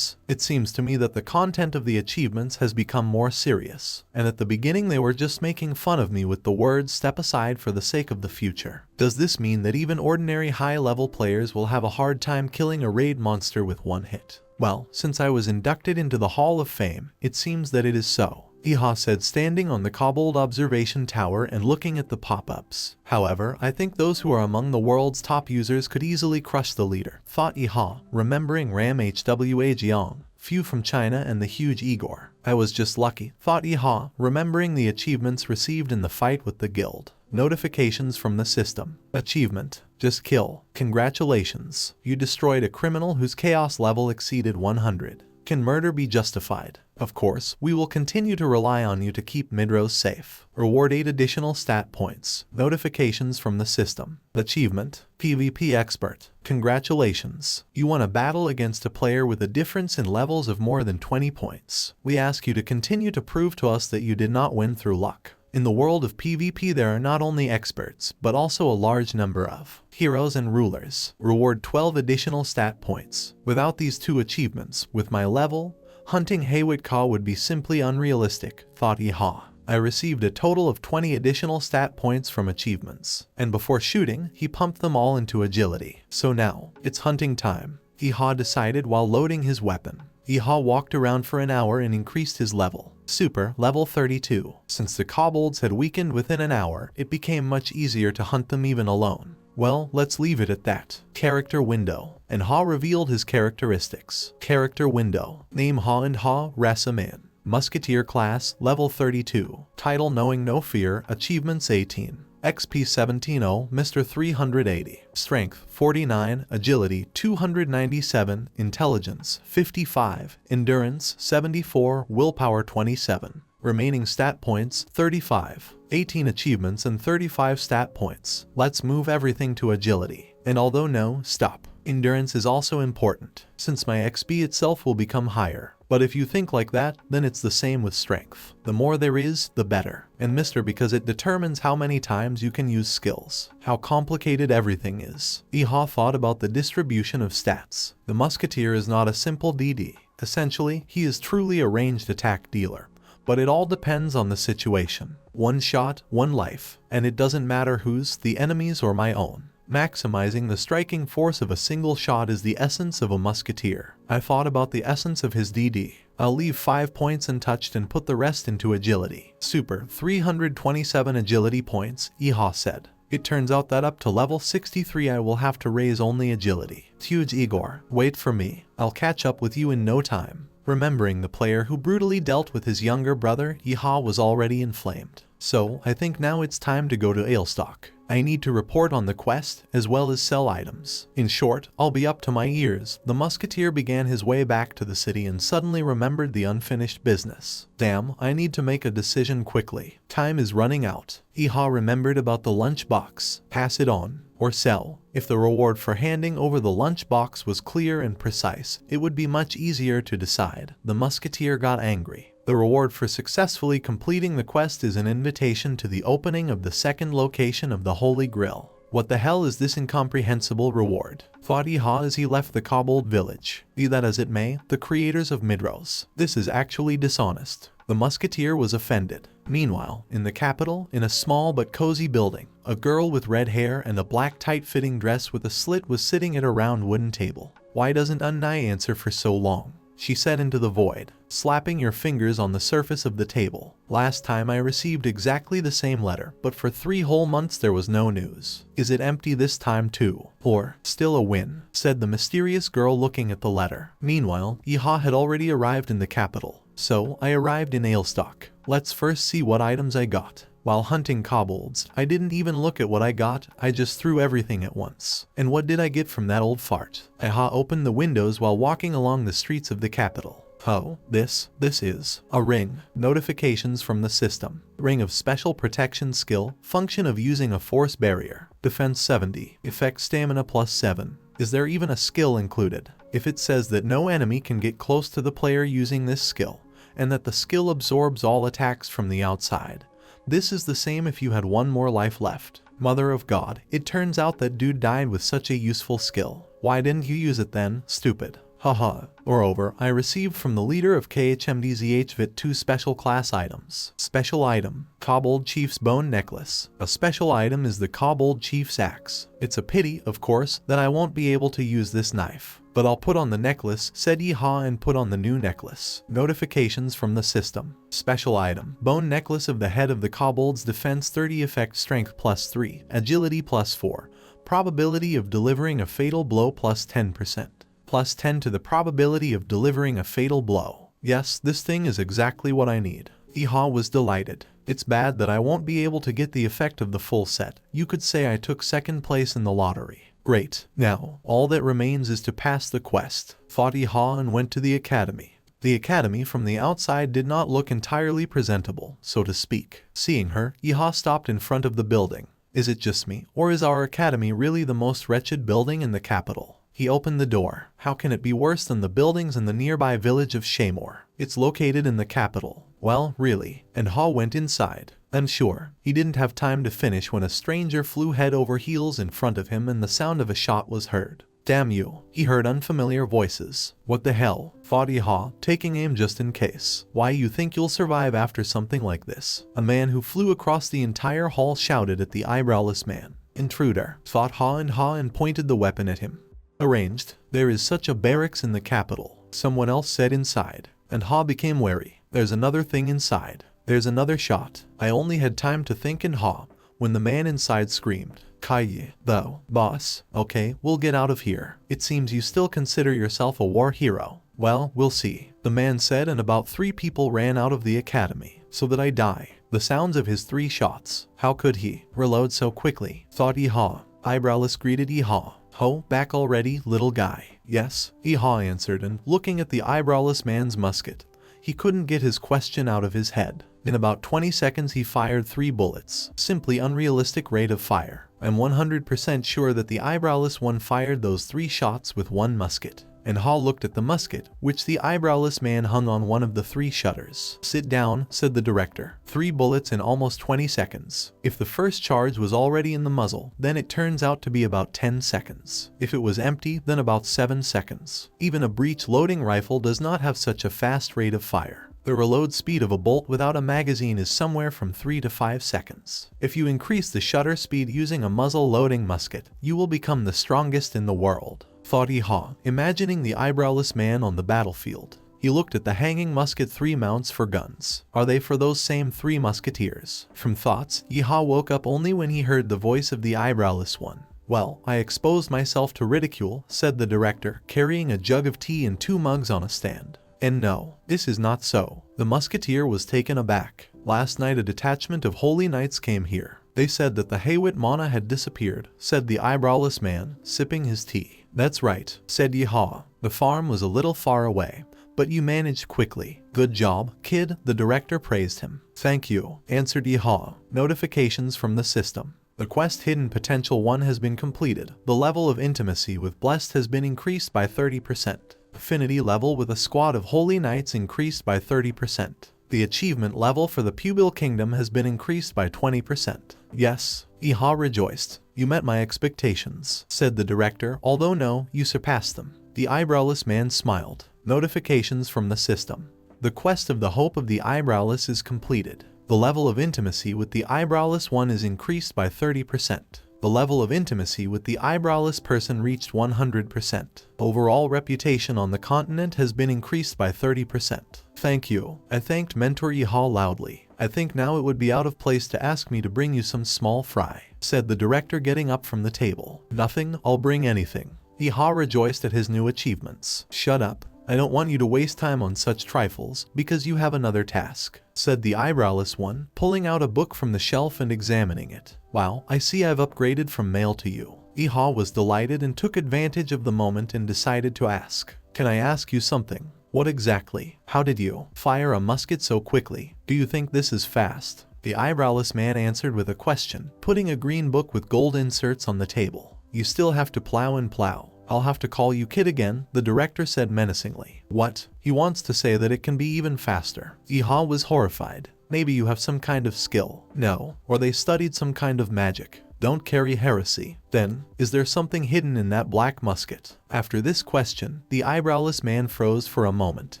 It seems to me that the content of the achievements has become more serious, and at the beginning they were just making fun of me with the words "step aside for the sake of the future." Does this mean that even ordinary high-level players will have a hard time killing a raid monster with one hit? Well, since I was inducted into the Hall of Fame, it seems that it is so, Iha said, standing on the cobbled observation tower and looking at the pop-ups. However, I think those who are among the world's top users could easily crush the leader, thought Iha, remembering Ram Hwa Jiang, few from China and the huge Igor. I was just lucky, thought Iha, remembering the achievements received in the fight with the guild. Notifications from the system. Achievement: just kill. Congratulations, you destroyed a criminal whose chaos level exceeded 100. Can murder be justified? Of course, we will continue to rely on you to keep Midrose safe. Reward 8 additional stat points. Notifications from the system. Achievement: PvP Expert. Congratulations, you won a battle against a player with a difference in levels of more than 20 points. We ask you to continue to prove to us that you did not win through luck. In the world of PvP there are not only experts, but also a large number of heroes and rulers. Reward 12 additional stat points. Without these two achievements, with my level, hunting Haywood Ka would be simply unrealistic, thought Iha. I received a total of 20 additional stat points from achievements, and before shooting, he pumped them all into agility. So now, it's hunting time, Iha decided while loading his weapon. Iha walked around for an hour and increased his level. Super, level 32. Since the kobolds had weakened within an hour, it became much easier to hunt them even alone. Well, let's leave it at that. Character window. And Ha revealed his characteristics. Character window. Name Ha and Ha, Rasaman. Musketeer class, level 32. Title Knowing No Fear, achievements 18. XP 17-0, Mr. 380. Strength 49, Agility 297, Intelligence 55, Endurance 74, Willpower 27. Remaining stat points 35. 18 achievements and 35 stat points. Let's move everything to agility. And although no, stop. Endurance is also important, since my XP itself will become higher. But if you think like that, then it's the same with strength. The more there is, the better. And Mr. because it determines how many times you can use skills. How complicated everything is. Iha thought about the distribution of stats. The musketeer is not a simple DD. Essentially, he is truly a ranged attack dealer. But it all depends on the situation. One shot, one life. And it doesn't matter whose, the enemy's or my own. Maximizing the striking force of a single shot is the essence of a musketeer. I thought about the essence of his DD. I'll leave 5 points untouched and put the rest into agility. Super, 327 agility points, Iha said. It turns out that up to level 63 I will have to raise only agility. Huge Igor, wait for me. I'll catch up with you in no time. Remembering the player who brutally dealt with his younger brother, Iha was already inflamed. So, I think now it's time to go to Alestock. I need to report on the quest, as well as sell items. In short, I'll be up to my ears. The musketeer began his way back to the city and suddenly remembered the unfinished business. Damn, I need to make a decision quickly. Time is running out. Iha remembered about the lunchbox. Pass it on, or sell. If the reward for handing over the lunchbox was clear and precise, it would be much easier to decide. The musketeer got angry. The reward for successfully completing the quest is an invitation to the opening of the second location of the Holy Grail. What the hell is this incomprehensible reward? Thought Iha as he left the kobold village. Be that as it may, the creators of Midrose. This is actually dishonest. The musketeer was offended. Meanwhile, in the capital, in a small but cozy building, a girl with red hair and a black tight-fitting dress with a slit was sitting at a round wooden table. Why doesn't Unai answer for so long? She said into the void, slapping your fingers on the surface of the table. Last time I received exactly the same letter, but for 3 whole months there was no news. Is it empty this time too? Or, still a win? Said the mysterious girl looking at the letter. Meanwhile, Iha had already arrived in the capital. So, I arrived in Alestock. Let's first see what items I got. While hunting kobolds, I didn't even look at what I got, I just threw everything at once. And what did I get from that old fart? Iha opened the windows while walking along the streets of the capital. Oh, this is a ring. Notifications from the system. Ring of special protection skill, function of using a force barrier. Defense 70, effect stamina plus 7. Is there even a skill included? If it says that no enemy can get close to the player using this skill, and that the skill absorbs all attacks from the outside, this is the same if you had 1 more life left. Mother of God, it turns out that dude died with such a useful skill. Why didn't you use it then, stupid? Haha. Moreover, I received from the leader of KHMDZHVIT 2 special class items. Special item: Kobold Chief's Bone Necklace. A special item is the Kobold Chief's Axe. It's a pity, of course, that I won't be able to use this knife, but I'll put on the necklace, said Yeehaw, and put on the new necklace. Notifications from the system. Special item: Bone Necklace of the Head of the Kobold's Defense 30, Effect Strength +3, Agility +4, Probability of delivering a fatal blow +10%. +10 to the probability of delivering a fatal blow. Yes, this thing is exactly what I need. Yeehaw was delighted. It's bad that I won't be able to get the effect of the full set. You could say I took second place in the lottery. Great. Now, all that remains is to pass the quest, thought Yeehaw, and went to the academy. The academy from the outside did not look entirely presentable, so to speak. Seeing her, Yeehaw stopped in front of the building. Is it just me, or is our academy really the most wretched building in the capital? He opened the door. How can it be worse than the buildings in the nearby village of Shaymore? It's located in the capital. Well, really. And Ha went inside. Unsure. He didn't have time to finish when a stranger flew head over heels in front of him and the sound of a shot was heard. Damn you. He heard unfamiliar voices. What the hell? Thought Yeehaw, taking aim just in case. Why, you think you'll survive after something like this? A man who flew across the entire hall shouted at the eyebrowless man. Intruder, thought Ha, and pointed the weapon at him. Arranged. There is such a barracks in the capital, someone else said inside, and Ha became wary. There's another thing inside. There's another shot. I only had time to think in Ha when the man inside screamed. Kaiye, though, boss. Okay, we'll get out of here. It seems you still consider yourself a war hero. Well, we'll see, the man said, and about 3 people ran out of the academy, so that I die. The sounds of his 3 shots. How could he reload so quickly? Thought Yeehaw. Eyebrowless greeted Yeehaw. Ho, back already, little guy? Yes, Yeehaw answered, and looking at the eyebrowless man's musket, he couldn't get his question out of his head. In about 20 seconds he fired 3 bullets. Simply unrealistic rate of fire. I'm 100% sure that the eyebrowless one fired those 3 shots with 1 musket. And Ha looked at the musket, which the eyebrowless man hung on one of the 3 shutters. Sit down, said the director. 3 bullets in almost 20 seconds. If the first charge was already in the muzzle, then it turns out to be about 10 seconds. If it was empty, then about 7 seconds. Even a breech-loading rifle does not have such a fast rate of fire. The reload speed of a bolt without a magazine is somewhere from 3 to 5 seconds. If you increase the shutter speed using a muzzle-loading musket, you will become the strongest in the world. Thought Yeehaw, imagining the eyebrowless man on the battlefield. He looked at the hanging musket 3 mounts for guns. Are they for those same 3 musketeers? From thoughts, Yeehaw woke up only when he heard the voice of the eyebrowless one. Well, I exposed myself to ridicule, said the director, carrying a jug of tea and 2 mugs on a stand. And no, this is not so. The musketeer was taken aback. Last night a detachment of holy knights came here. They said that the Haywit Mana had disappeared, said the eyebrowless man, sipping his tea. That's right, said Yeehaw. The farm was a little far away, but you managed quickly. Good job, kid, the director praised him. Thank you, answered Yeehaw. Notifications from the system. The quest Hidden Potential 1 has been completed. The level of intimacy with Blessed has been increased by 30%. Affinity level with a squad of holy knights increased by 30%. The achievement level for the Pupil Kingdom has been increased by 20%. Yes, Yeehaw rejoiced. You met my expectations, said the director, although no, you surpassed them. The eyebrowless man smiled. Notifications from the system. The quest of the Hope of the Eyebrowless is completed. The level of intimacy with the eyebrowless one is increased by 30%. The level of intimacy with the eyebrowless person reached 100%. Overall reputation on the continent has been increased by 30%. Thank you. I thanked Mentor Yeehaw loudly. I think now it would be out of place to ask me to bring you some small fry, said the director, getting up from the table. Nothing, I'll bring anything. Yeehaw rejoiced at his new achievements. Shut up. I don't want you to waste time on such trifles, because you have another task, said the eyebrowless one, pulling out a book from the shelf and examining it. Wow, I see I've upgraded from male to you. Yeehaw was delighted and took advantage of the moment and decided to ask. Can I ask you something? What exactly? How did you fire a musket so quickly? Do you think this is fast? The eyebrowless man answered with a question, putting a green book with gold inserts on the table. You still have to plow and plow. I'll have to call you kid again, the director said menacingly. What? He wants to say that it can be even faster. Yeehaw was horrified. Maybe you have some kind of skill. No, or they studied some kind of magic. Don't carry heresy. Then, is there something hidden in that black musket? After this question, the eyebrowless man froze for a moment.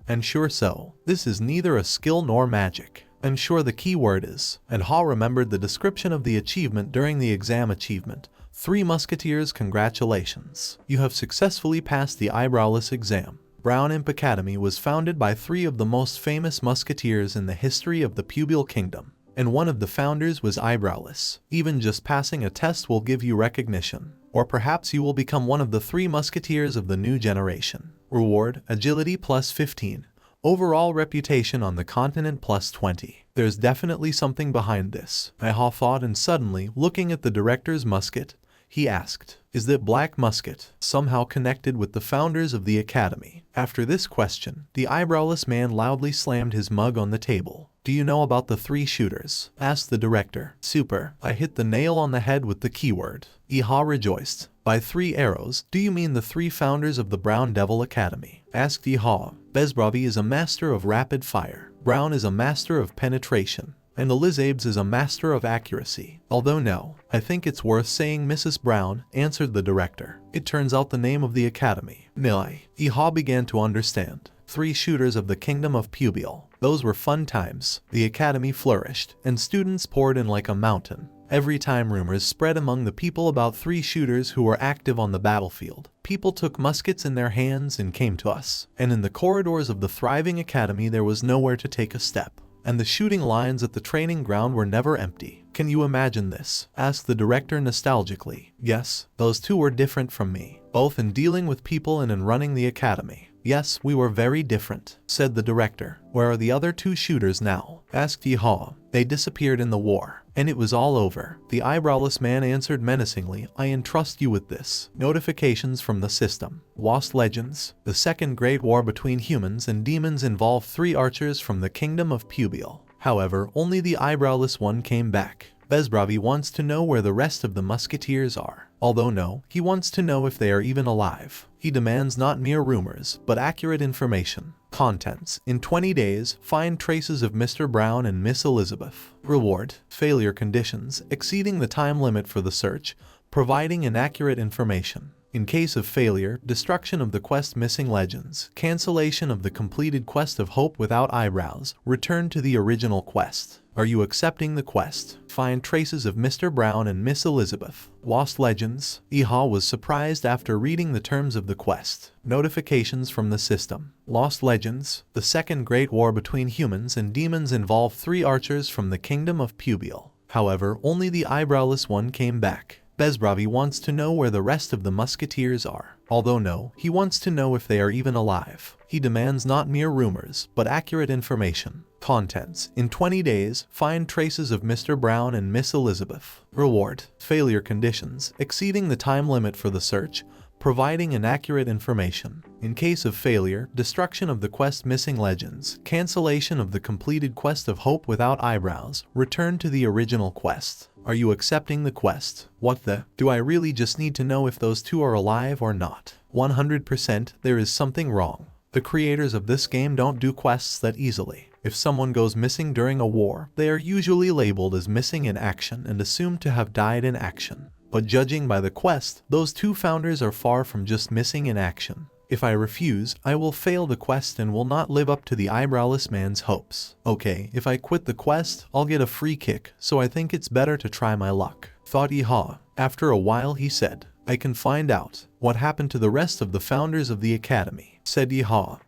And sure so, this is neither a skill nor magic. And sure the key word is. And Ha remembered the description of the achievement during the exam achievement. 3 Musketeers, congratulations. You have successfully passed the eyebrowless exam. Brown Imp Academy was founded by 3 of the most famous musketeers in the history of the Pubial Kingdom. And one of the founders was eyebrowless. Even just passing a test will give you recognition. Or perhaps you will become one of the 3 musketeers of the new generation. Reward, agility plus 15. Overall reputation on the continent plus 20. There's definitely something behind this, Ha thought, and suddenly, looking at the director's musket, he asked, is that black musket somehow connected with the founders of the academy? After this question, the eyebrowless man loudly slammed his mug on the table. Do you know about the 3 shooters? Asked the director. Super, I hit the nail on the head with the keyword. Ha rejoiced. By 3 arrows, do you mean the 3 founders of the Brown Devil Academy? Asked Ha. Bezbravi is a master of rapid fire. Brown is a master of penetration. And Elizabeth is a master of accuracy. Although no, I think it's worth saying Mrs. Brown, answered the director. It turns out the name of the academy. Nilai. Ha began to understand. 3 shooters of the kingdom of Pubial. Those were fun times. The academy flourished, and students poured in like a mountain. Every time rumors spread among the people about 3 shooters who were active on the battlefield, people took muskets in their hands and came to us. And in the corridors of the thriving academy there was nowhere to take a step. And the shooting lines at the training ground were never empty. Can you imagine this? Asked the director nostalgically. Yes, those 2 were different from me, both in dealing with people and in running the academy. Yes, we were very different, said the director. Where are the other 2 shooters now? Asked Ha. They disappeared in the war, and it was all over. The eyebrowless man answered menacingly. I entrust you with this. Notifications from the system. Lost Legends. The second great war between humans and demons involved 3 archers from the kingdom of Pubial. However, only the eyebrowless one came back. Bezbravi wants to know where the rest of the musketeers are. Although no, he wants to know if they are even alive. He demands not mere rumors, but accurate information. Contents. In 20 days, find traces of Mr. Brown and Miss Elizabeth. Reward. Failure conditions, exceeding the time limit for the search, providing inaccurate information. In case of failure, destruction of the quest Missing Legends, cancellation of the completed quest of Hope Without Eyebrows, return to the original quest. Are you accepting the quest? Find traces of Mr. Brown and Miss Elizabeth. Lost Legends. Ha was surprised after reading the terms of the quest. Notifications from the system. Lost Legends. The second great war between humans and demons involved 3 archers from the kingdom of Pubial. However, only the eyebrowless one came back. Bezbravi wants to know where the rest of the musketeers are. Although no, he wants to know if they are even alive. He demands not mere rumors, but accurate information. Contents. In 20 days, find traces of Mr. Brown and Miss Elizabeth. Reward. Failure conditions, exceeding the time limit for the search, providing inaccurate information. In case of failure, destruction of the quest Missing Legends, cancellation of the completed quest of Hope Without Eyebrows, return to the original quest. Are you accepting the quest? What the? Do I really just need to know if those 2 are alive or not? 100% there is something wrong. The creators of this game don't do quests that easily. If someone goes missing during a war, they are usually labeled as missing in action and assumed to have died in action. But judging by the quest, those 2 founders are far from just missing in action. If I refuse, I will fail the quest and will not live up to the eyebrowless man's hopes. Okay, if I quit the quest, I'll get a free kick, so I think it's better to try my luck. Thought Ha. After a while he said, I can find out what happened to the rest of the founders of the academy. Said Ha.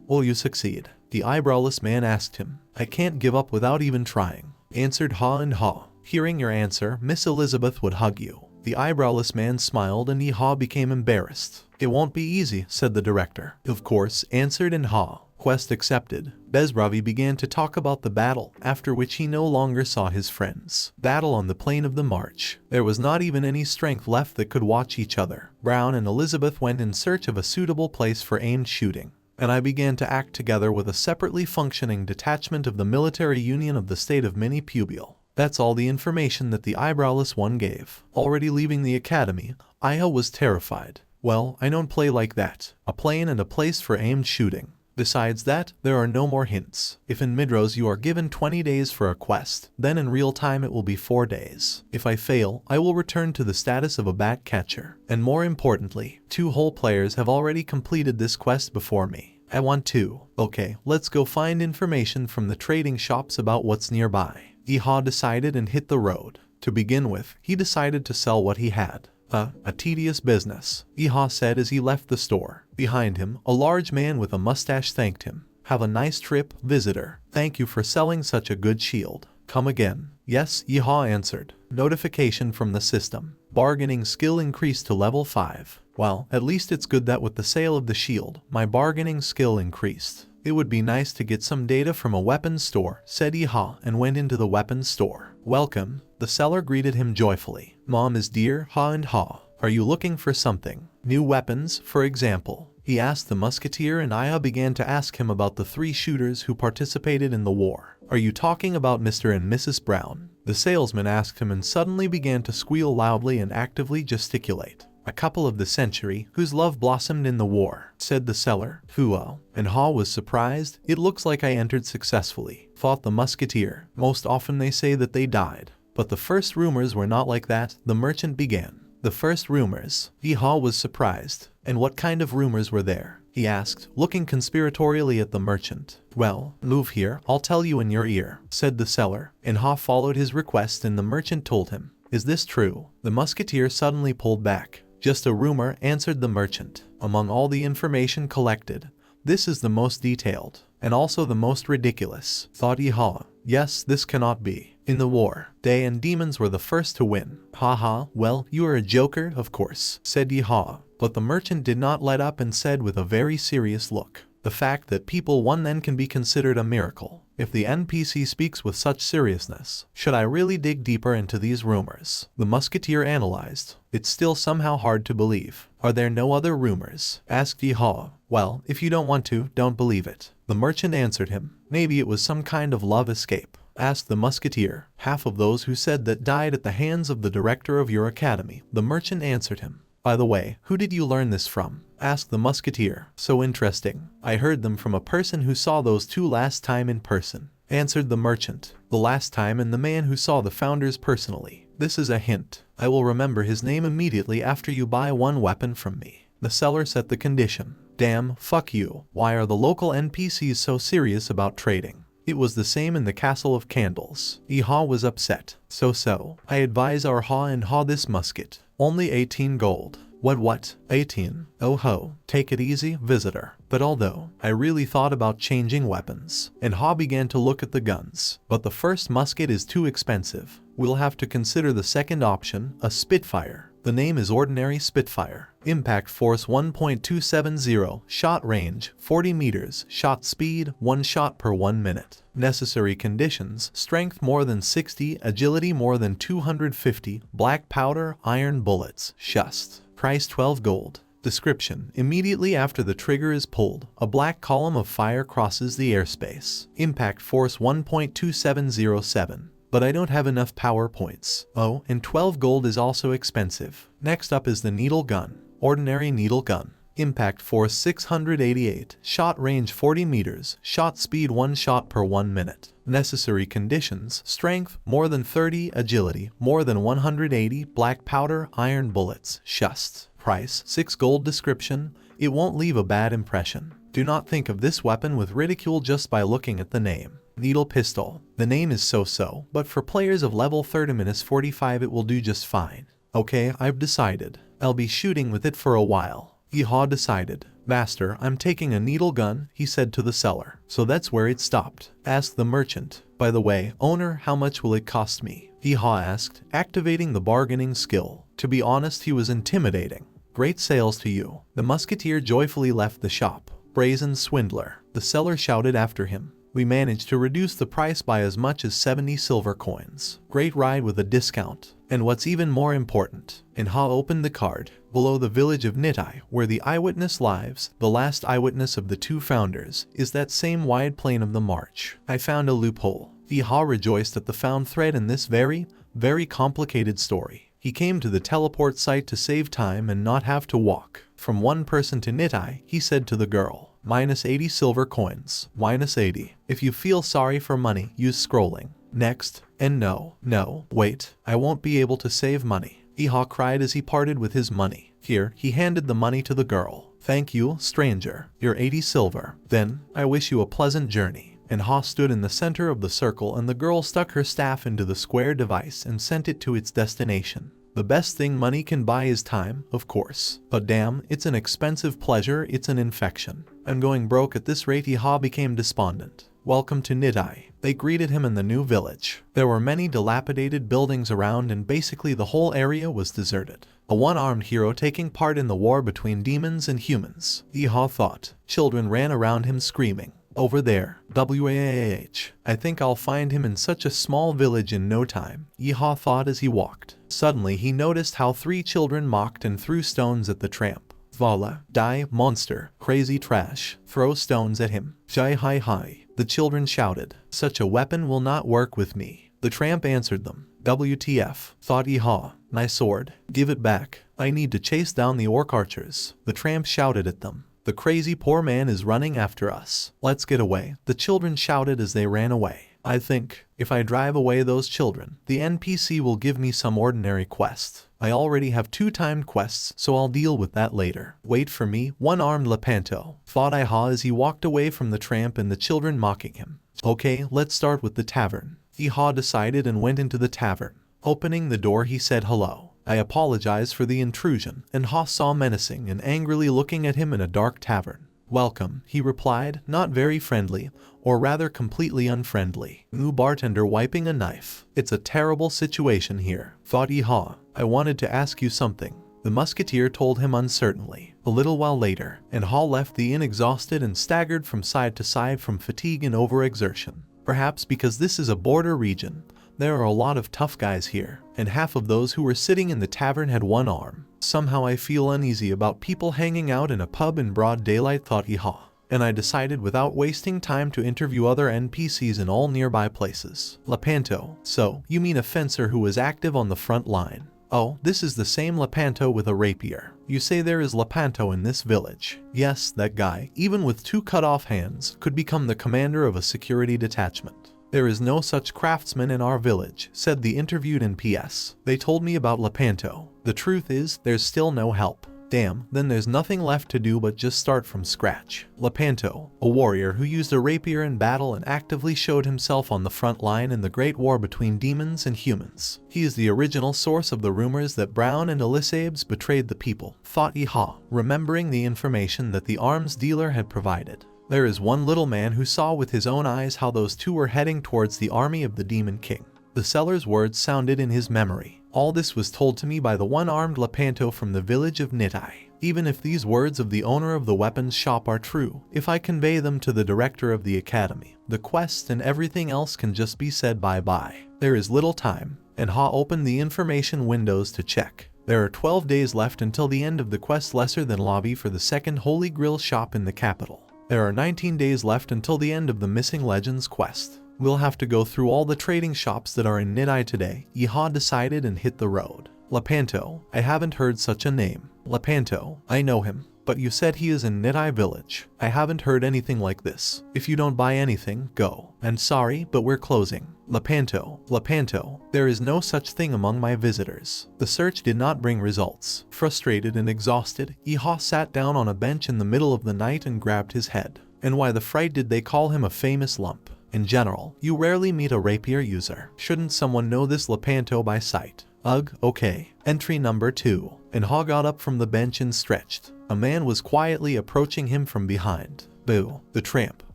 Will you succeed? The eyebrowless man asked him. I can't give up without even trying. Answered Ha. Hearing your answer, Miss Elizabeth would hug you. The eyebrowless man smiled and Ha became embarrassed. It won't be easy, said the director. Of course, answered Ha. Quest accepted. Bezbravi began to talk about the battle, after which he no longer saw his friends. Battle on the plain of the march. There was not even any strength left that could watch each other. Brown and Elizabeth went in search of a suitable place for aimed shooting, and I began to act together with a separately functioning detachment of the military union of the state of Mini Pubial. That's all the information that the eyebrowless one gave. Already leaving the academy, Iha was terrified. Well, I don't play like that. A plane and a place for aimed shooting. Besides that, there are no more hints. If in Midrose you are given 20 days for a quest, then in real time it will be 4 days. If I fail, I will return to the status of a bat catcher. And more importantly, 2 whole players have already completed this quest before me. I want to. Okay, let's go find information from the trading shops about what's nearby. Iha decided and hit the road. To begin with, he decided to sell what he had. A tedious business, Iha said as he left the store. Behind him, a large man with a mustache thanked him. Have a nice trip, visitor. Thank you for selling such a good shield. Come again. Yes, Iha answered. Notification from the system. Bargaining skill increased to level 5. Well, at least it's good that with the sale of the shield, my bargaining skill increased. It would be nice to get some data from a weapons store, said Iha and went into the weapons store. Welcome. The seller greeted him joyfully. Mom is dear, ha and ha. Are you looking for something? New weapons, for example? He asked the musketeer and Iha began to ask him about the 3 shooters who participated in the war. Are you talking about Mr. and Mrs. Brown? The salesman asked him and suddenly began to squeal loudly and actively gesticulate. A couple of the century, whose love blossomed in the war, said the seller. Huo. And Ha was surprised. It looks like I entered successfully, thought the musketeer. Most often they say that they died. But the first rumors were not like that, the merchant began. The first rumors. Iha was surprised. And what kind of rumors were there? He asked, looking conspiratorially at the merchant. Well, move here, I'll tell you in your ear, said the seller. And Ha followed his request and the merchant told him. Is this true? The musketeer suddenly pulled back. Just a rumor, answered the merchant. Among all the information collected, this is the most detailed, and also the most ridiculous, thought Iha. Yes, this cannot be. In the war, they and demons were the first to win. Haha, well, you are a joker, of course, said Iha. But the merchant did not let up and said with a very serious look, the fact that people won then can be considered a miracle. If the NPC speaks with such seriousness, should I really dig deeper into these rumors? The musketeer analyzed. It's still somehow hard to believe. Are there no other rumors? Asked Iha. Well, if you don't want to, don't believe it. The merchant answered him. Maybe it was some kind of love escape. Asked the musketeer. Half of those who said that died at the hands of the director of your academy. The merchant answered him. By the way, who did you learn this from? Asked the musketeer. So interesting. I heard them from a person who saw those 2 last time in person. Answered the merchant. The last time and the man who saw the founders personally. This is a hint. I will remember his name immediately after you buy 1 weapon from me. The seller set the condition. Damn, fuck you. Why are the local NPCs so serious about trading? It was the same in the Castle of Candles. Iha was upset. So, I advise our Ha and Ha this musket. Only 18 gold. What? 18? Oh ho. Take it easy, visitor. But although, I really thought about changing weapons. And Ha began to look at the guns. But the first musket is too expensive. We'll have to consider the second option, a Spitfire. The name is Ordinary Spitfire. Impact force 1.270, shot range 40 meters, shot speed 1 shot per 1 minute. Necessary conditions: strength more than 60, agility more than 250, black powder, iron bullets, shust. Price 12 gold. Description: immediately after the trigger is pulled, a black column of fire crosses the airspace. Impact force 1.2707. But I don't have enough power points. Oh, and 12 gold is also expensive. Next up is the needle gun. Ordinary needle gun. Impact force 688, shot range 40 meters, shot speed 1 shot per 1 minute. Necessary conditions: strength more than 30, agility more than 180, black powder, iron bullets, shust. Price 6 gold. Description: it won't leave a bad impression. Do not think of this weapon with ridicule just by looking at the name. Needle pistol. The name is so-so, but for players of level 30-45 it will do just fine. Okay, I've decided. I'll be shooting with it for a while. Iha decided. Master, I'm taking a needle gun, he said to the seller. So that's where it stopped. Asked the merchant. By the way, owner, how much will it cost me? Iha asked, activating the bargaining skill. To be honest, he was intimidating. Great sales to you. The musketeer joyfully left the shop. Brazen swindler. The seller shouted after him. We managed to reduce the price by as much as 70 silver coins. Great ride with a discount. And what's even more important, Inha opened the card. Below the village of Nitai, where the eyewitness lives, the last eyewitness of the 2 founders, is that same wide plain of the march. I found a loophole. Iha rejoiced at the found thread in this very complicated story. He came to the teleport site to save time and not have to walk. From one person to Nitai, he said to the girl. minus 80 silver coins, minus 80. If you feel sorry for money, use scrolling. Next. And no, wait, I won't be able to save money. Iha cried as he parted with his money. Here, he handed the money to the girl. Thank you, stranger. Your 80 silver. Then, I wish you a pleasant journey. And Ha stood in the center of the circle and the girl stuck her staff into the square device and sent it to its destination. The best thing money can buy is time, of course. But damn, it's an expensive pleasure, it's an infection. I'm going broke at this rate. Iha became despondent. Welcome to Nidai. They greeted him in the new village. There were many dilapidated buildings around and basically the whole area was deserted. A one-armed hero taking part in the war between demons and humans. Iha thought. Children ran around him screaming. Over there, WAAH. I think I'll find him in such a small village in no time, Iha thought as he walked. Suddenly he noticed how 3 children mocked and threw stones at the tramp. Vala, die, monster, crazy trash, throw stones at him. Jai hi hi. The children shouted. Such a weapon will not work with me. The tramp answered them. WTF, thought Iha. My sword, give it back. I need to chase down the orc archers. The tramp shouted at them. The crazy poor man is running after us. Let's get away. The children shouted as they ran away. I think, if I drive away those children, the NPC will give me some ordinary quest. I already have 2 timed quests, so I'll deal with that later. Wait for me, one-armed Lepanto, thought Iha as he walked away from the tramp and the children mocking him. Okay, let's start with the tavern. Iha decided and went into the tavern. Opening the door he said hello. I apologize for the intrusion, and Ha saw menacing and angrily looking at him in a dark tavern. Welcome, he replied, not very friendly, or rather completely unfriendly. New bartender wiping a knife. It's a terrible situation here, thought Iha. I wanted to ask you something. The musketeer told him uncertainly. A little while later, and Ha left the inn exhausted and staggered from side to side from fatigue and overexertion. Perhaps because this is a border region, there are a lot of tough guys here, and half of those who were sitting in the tavern had 1 arm. Somehow I feel uneasy about people hanging out in a pub in broad daylight, thought Iha. And I decided without wasting time to interview other NPCs in all nearby places. Lepanto, so, you mean a fencer who was active on the front line? Oh, this is the same Lepanto with a rapier. You say there is Lepanto in this village. Yes, that guy, even with 2 cut-off hands, could become the commander of a security detachment. There is no such craftsman in our village, said the interviewed NPS. They told me about Lepanto. The truth is, there's still no help. Damn, then there's nothing left to do but just start from scratch. Lepanto, a warrior who used a rapier in battle and actively showed himself on the front line in the great war between demons and humans. He is the original source of the rumors that Brown and Elisabes betrayed the people, thought Iha, remembering the information that the arms dealer had provided. There is one little man who saw with his own eyes how those 2 were heading towards the army of the Demon King. The seller's words sounded in his memory. All this was told to me by the one-armed Lepanto from the village of Nidai. Even if these words of the owner of the weapons shop are true, if I convey them to the director of the academy, the quest and everything else can just be said bye-bye. There is little time, and Ha opened the information windows to check. There are 12 days left until the end of the quest lesser than lobby for the 2nd Holy Grill shop in the capital. There are 19 days left until the end of the Missing Legends quest. We'll have to go through all the trading shops that are in Nidai today, Iha decided and hit the road. Lepanto, I haven't heard such a name. Lepanto, I know him. But you said he is in Nidai village. I haven't heard anything like this. If you don't buy anything, go. I'm sorry, but we're closing. Lepanto, there is no such thing among my visitors. The search did not bring results. Frustrated and exhausted, Iha sat down on a bench in the middle of the night and grabbed his head. And why the fright did they call him a famous lump? In general, you rarely meet a rapier user. Shouldn't someone know this Lepanto by sight? Ugh, okay. Entry number 2. And Ha got up from the bench and stretched. A man was quietly approaching him from behind. Boo. The tramp,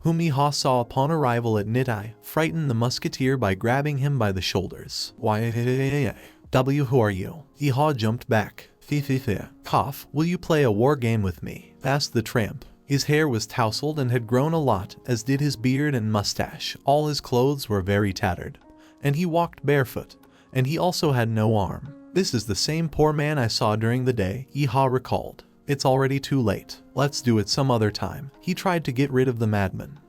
whom Iha saw upon arrival at Nidai, frightened the musketeer by grabbing him by the shoulders. Why, who are you? Iha jumped back. Cough, will you play a war game with me? Asked the tramp. His hair was tousled and had grown a lot, as did his beard and mustache. All his clothes were very tattered. And he walked barefoot. And he also had no arm. This is the same poor man I saw during the day, Iha recalled. It's already too late. Let's do it some other time. He tried to get rid of the madman.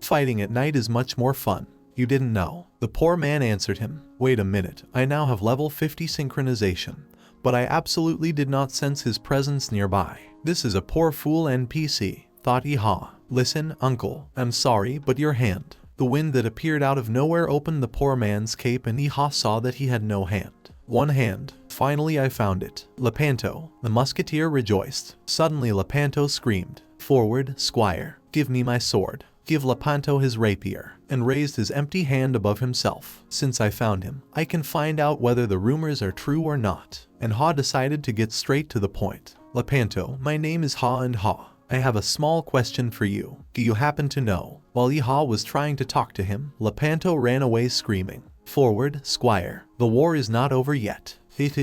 Fighting at night is much more fun. You didn't know. The poor man answered him. Wait a minute, I now have level 50 synchronization. But I absolutely did not sense his presence nearby. This is a poor fool NPC. thought Iha. Listen, uncle, I'm sorry, but your hand. The wind that appeared out of nowhere opened the poor man's cape and Iha saw that he had no hand. One hand. Finally I found it. Lepanto. The musketeer rejoiced. Suddenly Lepanto screamed, "Forward, squire, give me my sword. Give Lepanto his rapier," and raised his empty hand above himself. Since I found him, I can find out whether the rumors are true or not. And Ha decided to get straight to the point. Lepanto, my name is Ha, and Ha, I have a small question for you. Do you happen to know? While Iha was trying to talk to him, Lepanto ran away screaming, "Forward, squire. The war is not over yet." Wait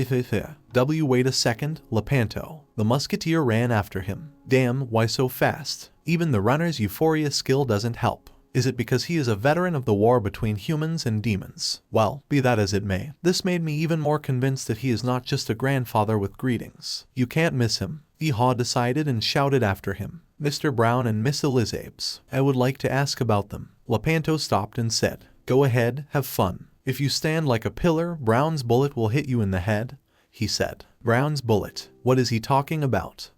a second, Lepanto. The musketeer ran after him. Damn, why so fast? Even the runner's euphoria skill doesn't help. Is it because he is a veteran of the war between humans and demons? Well, be that as it may, this made me even more convinced that he is not just a grandfather with greetings. You can't miss him. Iha decided and shouted after him, "Mr. Brown and Miss Elizabeth, I would like to ask about them." Lepanto stopped and said, "Go ahead, have fun. If you stand like a pillar, Brown's bullet will hit you in the head," he said. Brown's bullet? What is he talking about?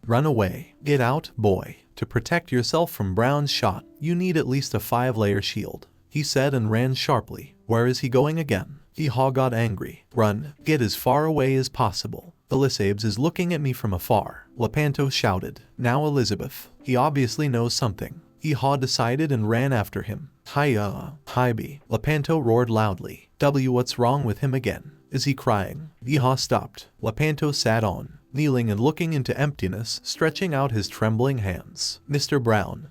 Run away. Get out, boy. To protect yourself from Brown's shot, you need at least a 5-layer shield, he said and ran sharply. Where is he going again? Iha got angry. Run. Get as far away as possible. Elizabeth is looking at me from afar, Lepanto shouted. Now Elizabeth. He obviously knows something. Iha decided and ran after him. Hibi. Lepanto roared loudly. What's wrong with him again? Is he crying? Iha stopped. Lepanto sat on, kneeling and looking into emptiness, stretching out his trembling hands. Mr. Brown,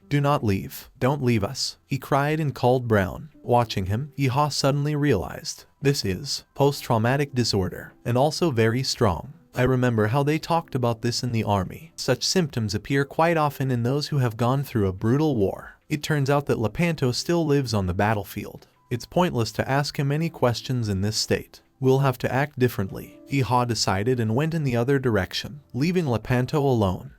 do not leave. Don't leave us, he cried and called Brown. Watching him, Iha suddenly realized, this is post-traumatic disorder, and also very strong. I remember how they talked about this in the army. Such symptoms appear quite often in those who have gone through a brutal war. It turns out that Lepanto still lives on the battlefield. It's pointless to ask him any questions in this state. We'll have to act differently. Iha decided and went in the other direction, leaving Lepanto alone.